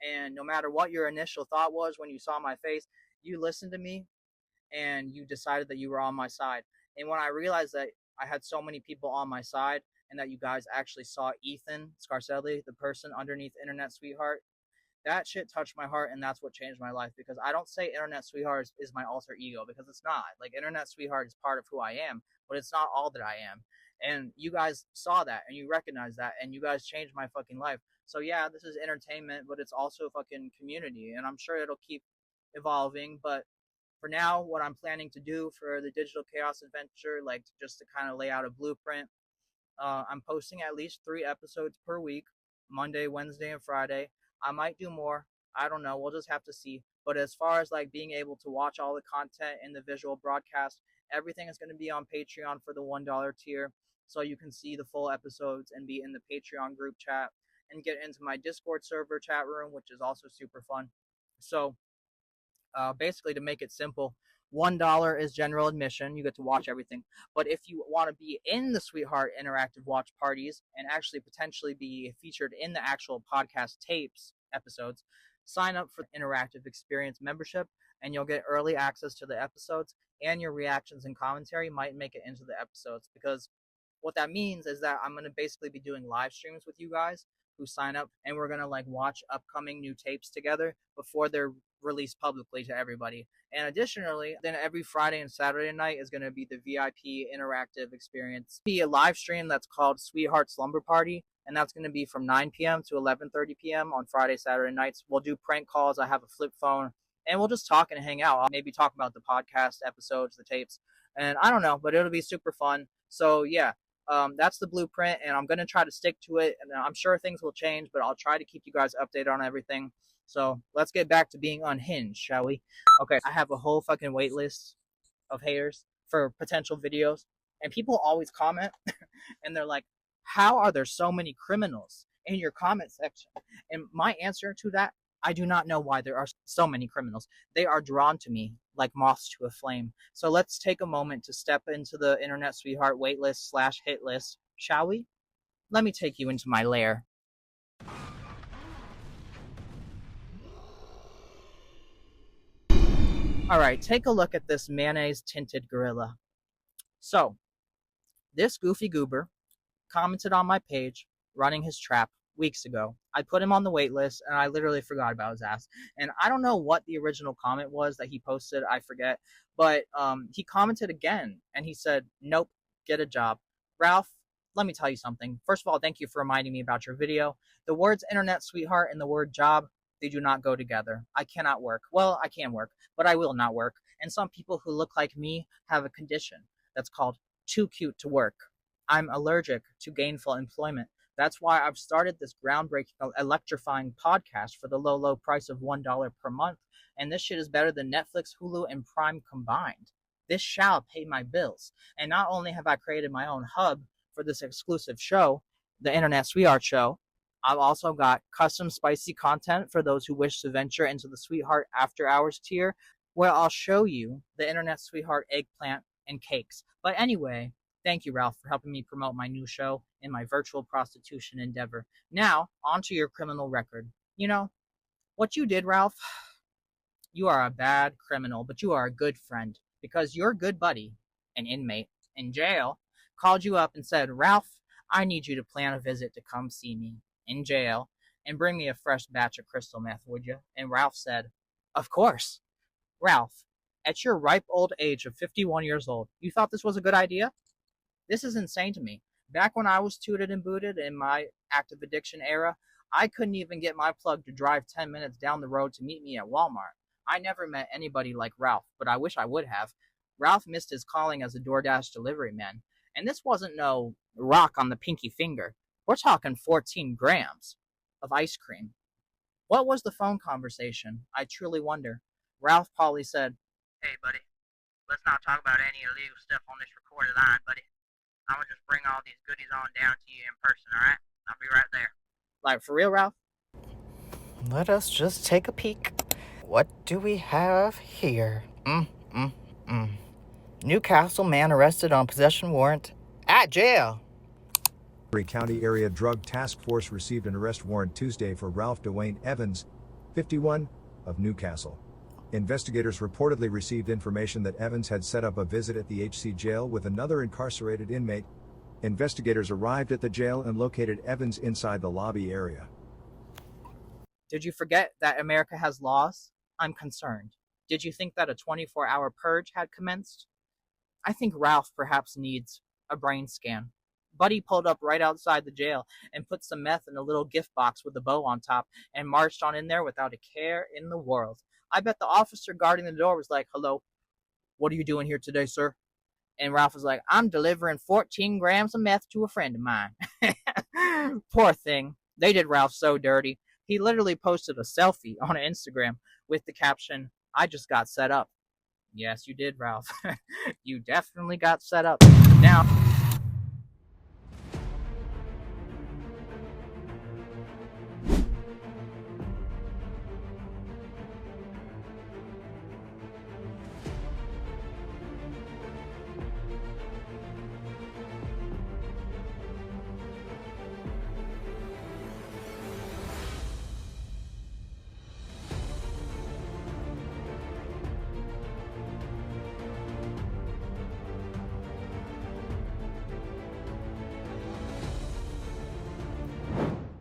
And no matter what your initial thought was when you saw my face, you listened to me. And you decided that you were on my side. And when I realized that I had so many people on my side and that you guys actually saw Ethan Scarcelli, the person underneath Internet Sweetheart, that shit touched my heart and that's what changed my life. Because I don't say Internet Sweetheart is my alter ego because it's not. Like Internet Sweetheart is part of who I am, but it's not all that I am. And you guys saw that and you recognized that and you guys changed my fucking life. So yeah, this is entertainment, but it's also fucking community. And I'm sure it'll keep evolving, but for now, what I'm planning to do for the Digital Chaos Adventure, like just to kind of lay out a blueprint, I'm posting at least 3 episodes per week, Monday, Wednesday, and Friday. I might do more. I don't know. We'll just have to see. But as far as like being able to watch all the content in the visual broadcast, everything is going to be on Patreon for the $1 tier. So you can see the full episodes and be in the Patreon group chat and get into my Discord server chat room, which is also super fun. So basically, to make it simple, $1 is general admission. You get to watch everything. But if you want to be in the Sweetheart Interactive Watch Parties and actually potentially be featured in the actual podcast tapes episodes, sign up for the Interactive Experience membership and you'll get early access to the episodes and your reactions and commentary might make it into the episodes. Because what that means is that I'm going to basically be doing live streams with you guys who sign up and we're going to like watch upcoming new tapes together before they're released publicly to everybody. And additionally, then every Friday and Saturday night is going to be the VIP interactive experience. Be a live stream that's called Sweetheart Slumber Party, and that's going to be from 9 p.m. to 11:30 p.m. on Friday, Saturday nights. We'll do prank calls. I have a flip phone, and we'll just talk and hang out. I'll maybe talk about the podcast episodes, the tapes, and I don't know, but it'll be super fun. So yeah, that's the blueprint, and I'm going to try to stick to it, and I'm sure things will change, but I'll try to keep you guys updated on everything. So let's get back to being unhinged, shall we? Okay, I have a whole fucking wait list of haters for potential videos, and people always comment, and they're like, how are there so many criminals in your comment section? And my answer to that, I do not know why there are so many criminals. They are drawn to me like moths to a flame. So let's take a moment to step into the Internet Sweetheart waitlist / hit list, shall we? Let me take you into my lair. Alright, take a look at this mayonnaise tinted gorilla. So, this goofy goober commented on my page running his trap weeks ago. I put him on the wait list and I literally forgot about his ass. And I don't know what the original comment was that he posted, I forget, but he commented again and he said, "Nope, get a job." Ralph, let me tell you something. First of all, thank you for reminding me about your video. The words internet sweetheart and the word job, they do not go together. I cannot work. Well, I can work, but I will not work. And some people who look like me have a condition that's called too cute to work. I'm allergic to gainful employment. That's why I've started this groundbreaking, electrifying podcast for the low, low price of $1 per month. And this shit is better than Netflix, Hulu, and Prime combined. This shall pay my bills. And not only have I created my own hub for this exclusive show, the Internet Sweetheart Show, I've also got custom spicy content for those who wish to venture into the Sweetheart After Hours tier, where I'll show you the Internet Sweetheart eggplant and cakes. But anyway, thank you, Ralph, for helping me promote my new show in my virtual prostitution endeavor. Now, onto your criminal record. You know, what you did, Ralph, you are a bad criminal, but you are a good friend, because your good buddy, an inmate in jail, called you up and said, "Ralph, I need you to plan a visit to come see me in jail and bring me a fresh batch of crystal meth, would you?" And Ralph said, "Of course." Ralph, at your ripe old age of 51 years old, you thought this was a good idea? This is insane to me. Back when I was tooted and booted in my active addiction era, I couldn't even get my plug to drive 10 minutes down the road to meet me at Walmart. I never met anybody like Ralph, but I wish I would have. Ralph missed his calling as a DoorDash delivery man. And this wasn't no rock on the pinky finger. We're talking 14 grams of ice cream. What was the phone conversation? I truly wonder. Ralph Pauly said, "Hey, buddy, let's not talk about any illegal stuff on this recorded line, buddy. I'm going to just bring all these goodies on down to you in person, alright? I'll be right there." Like, for real, Ralph? Let us just take a peek. What do we have here? Newcastle man arrested on possession warrant at jail. County Area Drug Task Force received an arrest warrant Tuesday for Ralph Dwayne Evans, 51, of Newcastle. Investigators reportedly received information that Evans had set up a visit at the HC jail with another incarcerated inmate. Investigators arrived at the jail and located Evans inside the lobby area. Did you forget that America has laws? I'm concerned. Did you think that a 24-hour purge had commenced? I think Ralph perhaps needs a brain scan. Buddy pulled up right outside the jail and put some meth in a little gift box with a bow on top and marched on in there without a care in the world. I bet the officer guarding the door was like, "Hello, what are you doing here today, sir?" And Ralph was like, "I'm delivering 14 grams of meth to a friend of mine." Poor thing. They did Ralph so dirty. He literally posted a selfie on Instagram with the caption, "I just got set up." Yes, you did, Ralph. You definitely got set up.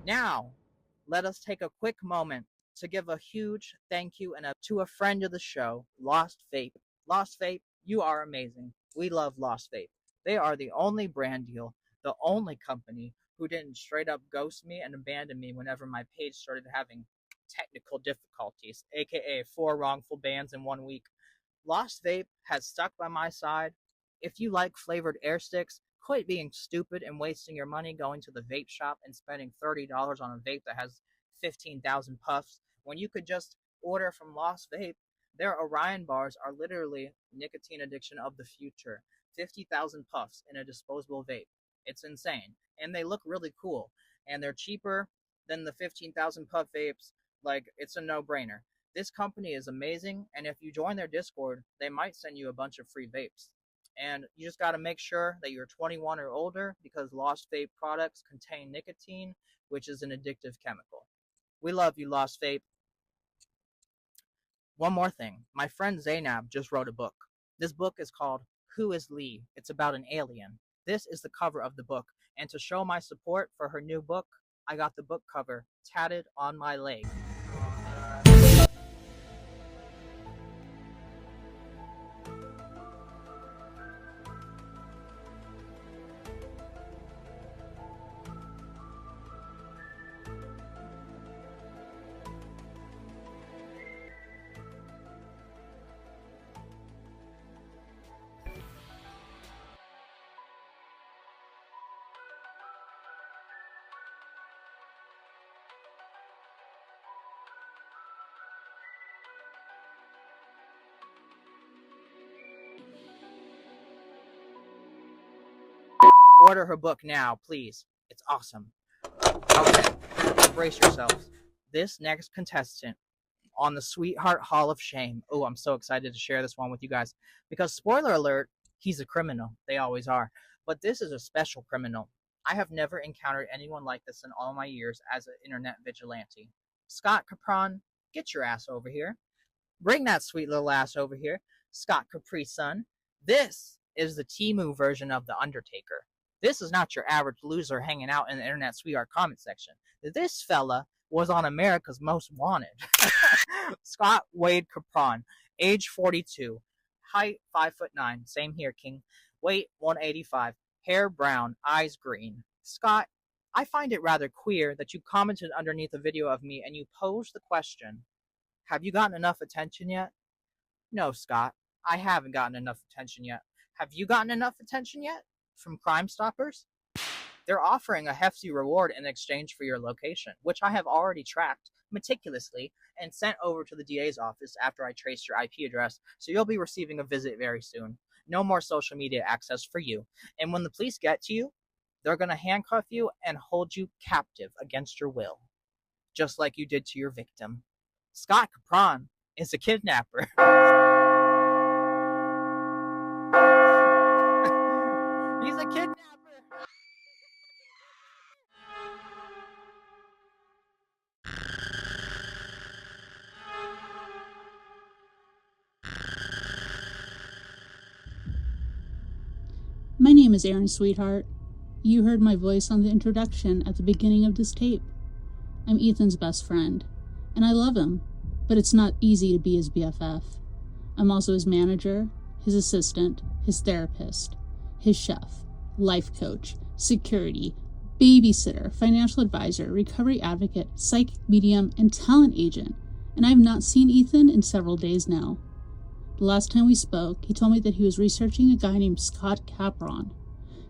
Now, let us take a quick moment to give a huge thank you to a friend of the show, Lost Vape. Lost Vape, you are amazing. We love Lost Vape. They are the only brand deal, the only company who didn't straight up ghost me and abandon me whenever my page started having technical difficulties, aka 4 wrongful bans in 1 week. Lost Vape has stuck by my side. If you like flavored air sticks, quit being stupid and wasting your money going to the vape shop and spending $30 on a vape that has 15,000 puffs when you could just order from Lost Vape. Their Orion bars are literally nicotine addiction of the future. 50,000 puffs in a disposable vape. It's insane. And they look really cool. And they're cheaper than the 15,000 puff vapes. Like, it's a no-brainer. This company is amazing, and if you join their Discord, they might send you a bunch of free vapes. And you just got to make sure that you're 21 or older, because Lost Vape products contain nicotine, which is an addictive chemical. We love you, Lost Vape. One more thing. My friend Zainab just wrote a book. This book is called Who is Lee? It's about an alien. This is the cover of the book. And to show my support for her new book, I got the book cover tatted on my leg. Order her book now, please. It's awesome. Okay, brace yourselves. This next contestant on the Sweetheart Hall of Shame. Oh, I'm so excited to share this one with you guys because, spoiler alert, he's a criminal. They always are. But this is a special criminal. I have never encountered anyone like this in all my years as an internet vigilante. Scott Capron, get your ass over here. Bring that sweet little ass over here. Scott Capri Sun. This is the Temu version of The Undertaker. This is not your average loser hanging out in the internet sweetheart comment section. This fella was on America's Most Wanted. Scott Wade Capron, age 42, height 5'9", same here, king. Weight 185, hair brown, eyes green. Scott, I find it rather queer that you commented underneath a video of me and you posed the question, have you gotten enough attention yet? No, Scott, I haven't gotten enough attention yet. Have you gotten enough attention yet? From Crime Stoppers? They're offering a hefty reward in exchange for your location, which I have already tracked meticulously and sent over to the DA's office after I traced your IP address, so you'll be receiving a visit very soon. No more social media access for you. And when the police get to you, they're going to handcuff you and hold you captive against your will, just like you did to your victim. Scott Capron is a kidnapper. He's a kidnapper. My name is Aaron Sweetheart. You heard my voice on the introduction at the beginning of this tape. I'm Ethan's best friend, and I love him, but it's not easy to be his BFF. I'm also his manager, his assistant, his therapist, his chef, life coach, security, babysitter, financial advisor, recovery advocate, psychic medium, and talent agent, and I have not seen Ethan in several days now. The last time we spoke, he told me that he was researching a guy named Scott Capron.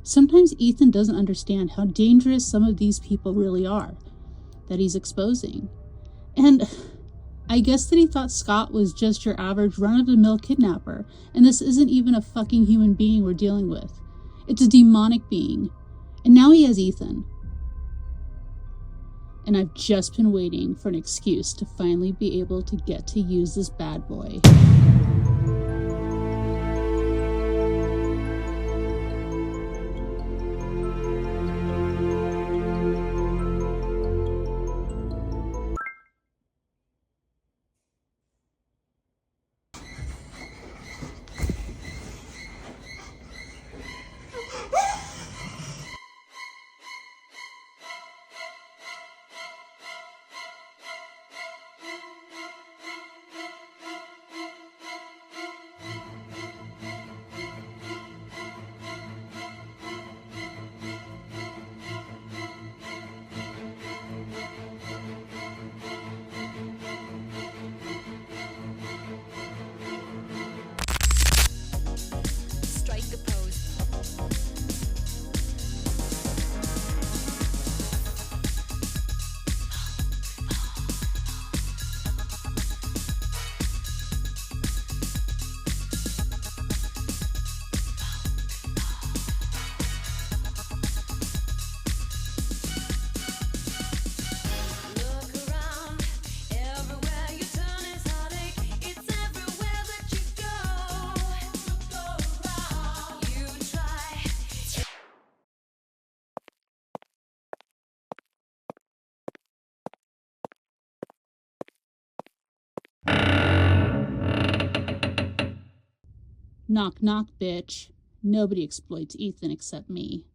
Sometimes Ethan doesn't understand how dangerous some of these people really are that he's exposing. And I guess that he thought Scott was just your average run-of-the-mill kidnapper, and this isn't even a fucking human being we're dealing with. It's a demonic being. And now he has Ethan. And I've just been waiting for an excuse to finally be able to get to use this bad boy. Knock, knock, bitch. Nobody exploits Ethan except me.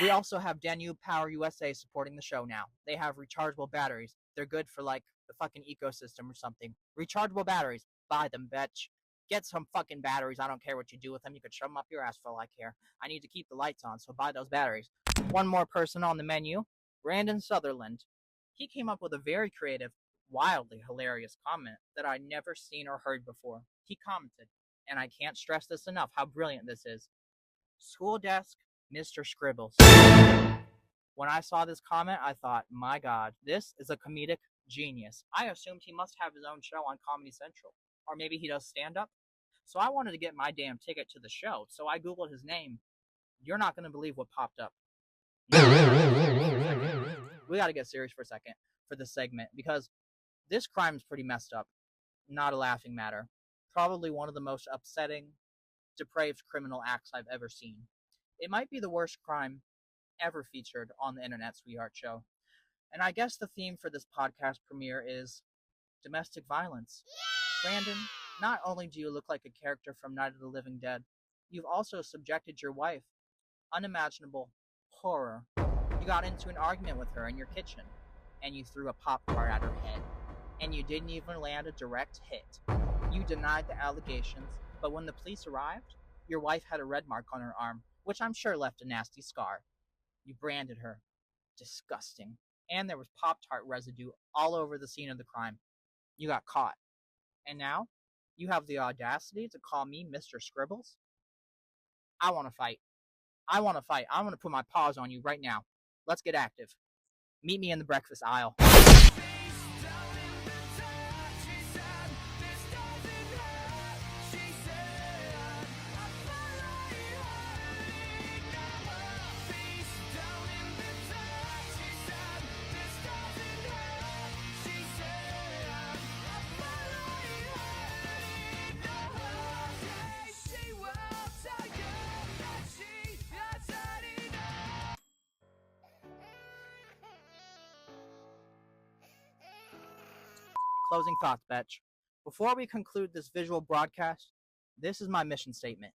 We also have Danube Power USA supporting the show now. They have rechargeable batteries. They're good for like the fucking ecosystem or something. Rechargeable batteries. Buy them, bitch. Get some fucking batteries. I don't care what you do with them. You could shove them up your ass for all I care. I need to keep the lights on, so buy those batteries. One more person on the menu, Brandon Sutherland. He came up with a very creative, wildly hilarious comment that I'd never seen or heard before. He commented, and I can't stress this enough how brilliant this is. School desk, Mr. Scribbles. When I saw this comment, I thought, my God, this is a comedic genius. I assumed he must have his own show on Comedy Central. Or maybe he does stand-up. So I wanted to get my damn ticket to the show, so I Googled his name. You're not going to believe what popped up. We got to get serious for a second for this segment, because this crime is pretty messed up. Not a laughing matter. Probably one of the most upsetting, depraved criminal acts I've ever seen. It might be the worst crime ever featured on the Internet Sweetheart Show. And I guess the theme for this podcast premiere is domestic violence. Brandon, not only do you look like a character from Night of the Living Dead, you've also subjected your wife. Unimaginable horror. You got into an argument with her in your kitchen, and you threw a Pop-Tart at her head, and you didn't even land a direct hit. You denied the allegations, but when the police arrived, your wife had a red mark on her arm, which I'm sure left a nasty scar. You branded her. Disgusting. And there was Pop-Tart residue all over the scene of the crime. You got caught. And now, you have the audacity to call me Mr. Scribbles? I want to fight. I want to fight. I'm going to put my paws on you right now. Let's get active. Meet me in the breakfast aisle. Closing thoughts, Betch. Before we conclude this visual broadcast, this is my mission statement.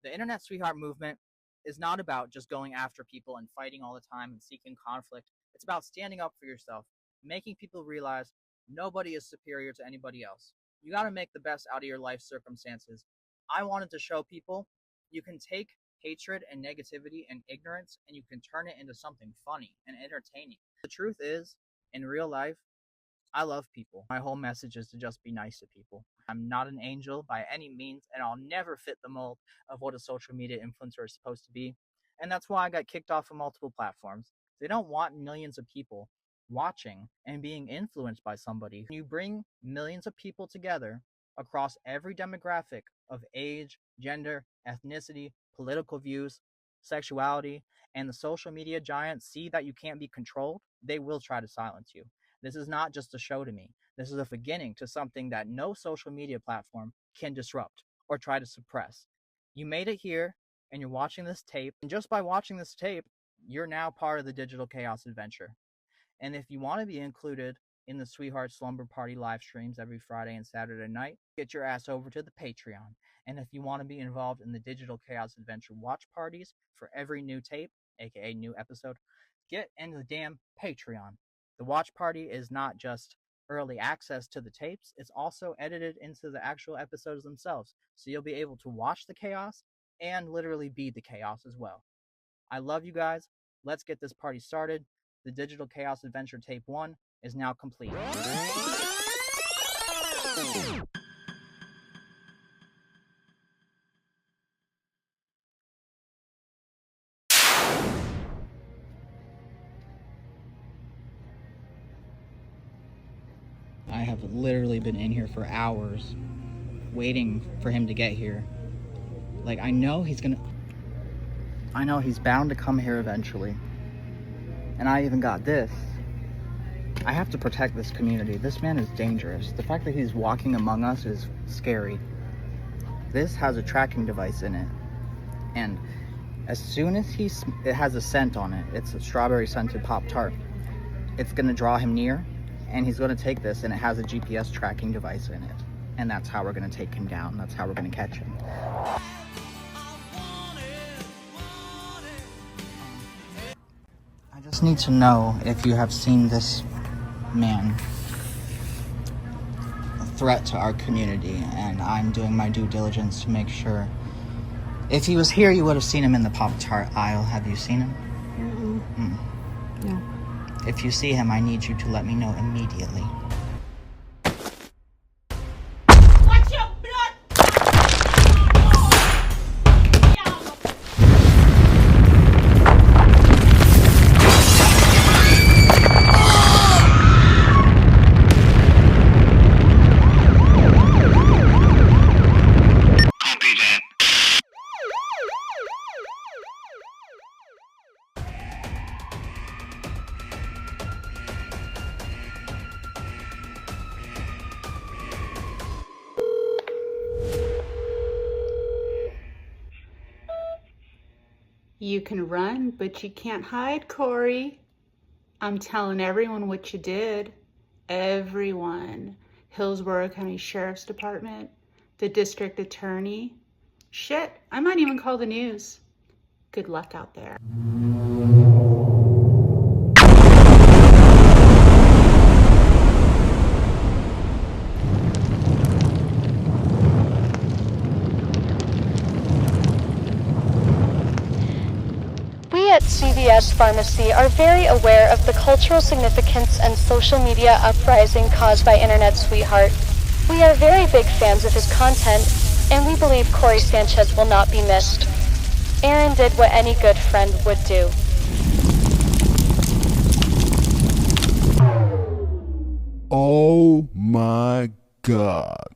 The Internet Sweetheart movement is not about just going after people and fighting all the time and seeking conflict. It's about standing up for yourself, making people realize nobody is superior to anybody else. You got to make the best out of your life circumstances. I wanted to show people you can take hatred and negativity and ignorance and you can turn it into something funny and entertaining. The truth is, in real life, I love people. My whole message is to just be nice to people. I'm not an angel by any means, and I'll never fit the mold of what a social media influencer is supposed to be. And that's why I got kicked off of multiple platforms. They don't want millions of people watching and being influenced by somebody. When you bring millions of people together across every demographic of age, gender, ethnicity, political views, sexuality, and the social media giants see that you can't be controlled, they will try to silence you. This is not just a show to me. This is a beginning to something that no social media platform can disrupt or try to suppress. You made it here, and you're watching this tape. And just by watching this tape, you're now part of the Digital Chaos Adventure. And if you want to be included in the Sweetheart Slumber Party live streams every Friday and Saturday night, get your ass over to the Patreon. And if you want to be involved in the Digital Chaos Adventure watch parties for every new tape, aka new episode, get into the damn Patreon. The watch party is not just early access to the tapes, it's also edited into the actual episodes themselves. So you'll be able to watch the chaos and literally be the chaos as well. I love you guys. Let's get this party started. The Digital Chaos Adventure Tape 1 is now complete. I have literally been in here for hours waiting for him to get here. Like, I know he's bound to come here eventually. And I even got this. I have to protect this community. This man is dangerous. The fact that he's walking among us is scary. This has a tracking device in it. And as soon as it has a scent on it, it's a strawberry scented Pop-Tart, it's gonna draw him near. And he's going to take this, and it has a GPS tracking device in it. And that's how we're going to take him down. That's how we're going to catch him. just need to know if you have seen this man a threat to our community, and I'm doing my due diligence to make sure. If he was here, you would have seen him in the Pop-Tart aisle. Have you seen him? No. If you see him, I need you to let me know immediately. You can run, but you can't hide, Corey. I'm telling everyone what you did. Everyone. Hillsborough County Sheriff's Department, the district attorney. Shit, I might even call the news. Good luck out there. We at CVS Pharmacy are very aware of the cultural significance and social media uprising caused by Internet Sweetheart. We are very big fans of his content, and we believe Corey Sanchez will not be missed. Aaron did what any good friend would do. Oh my God.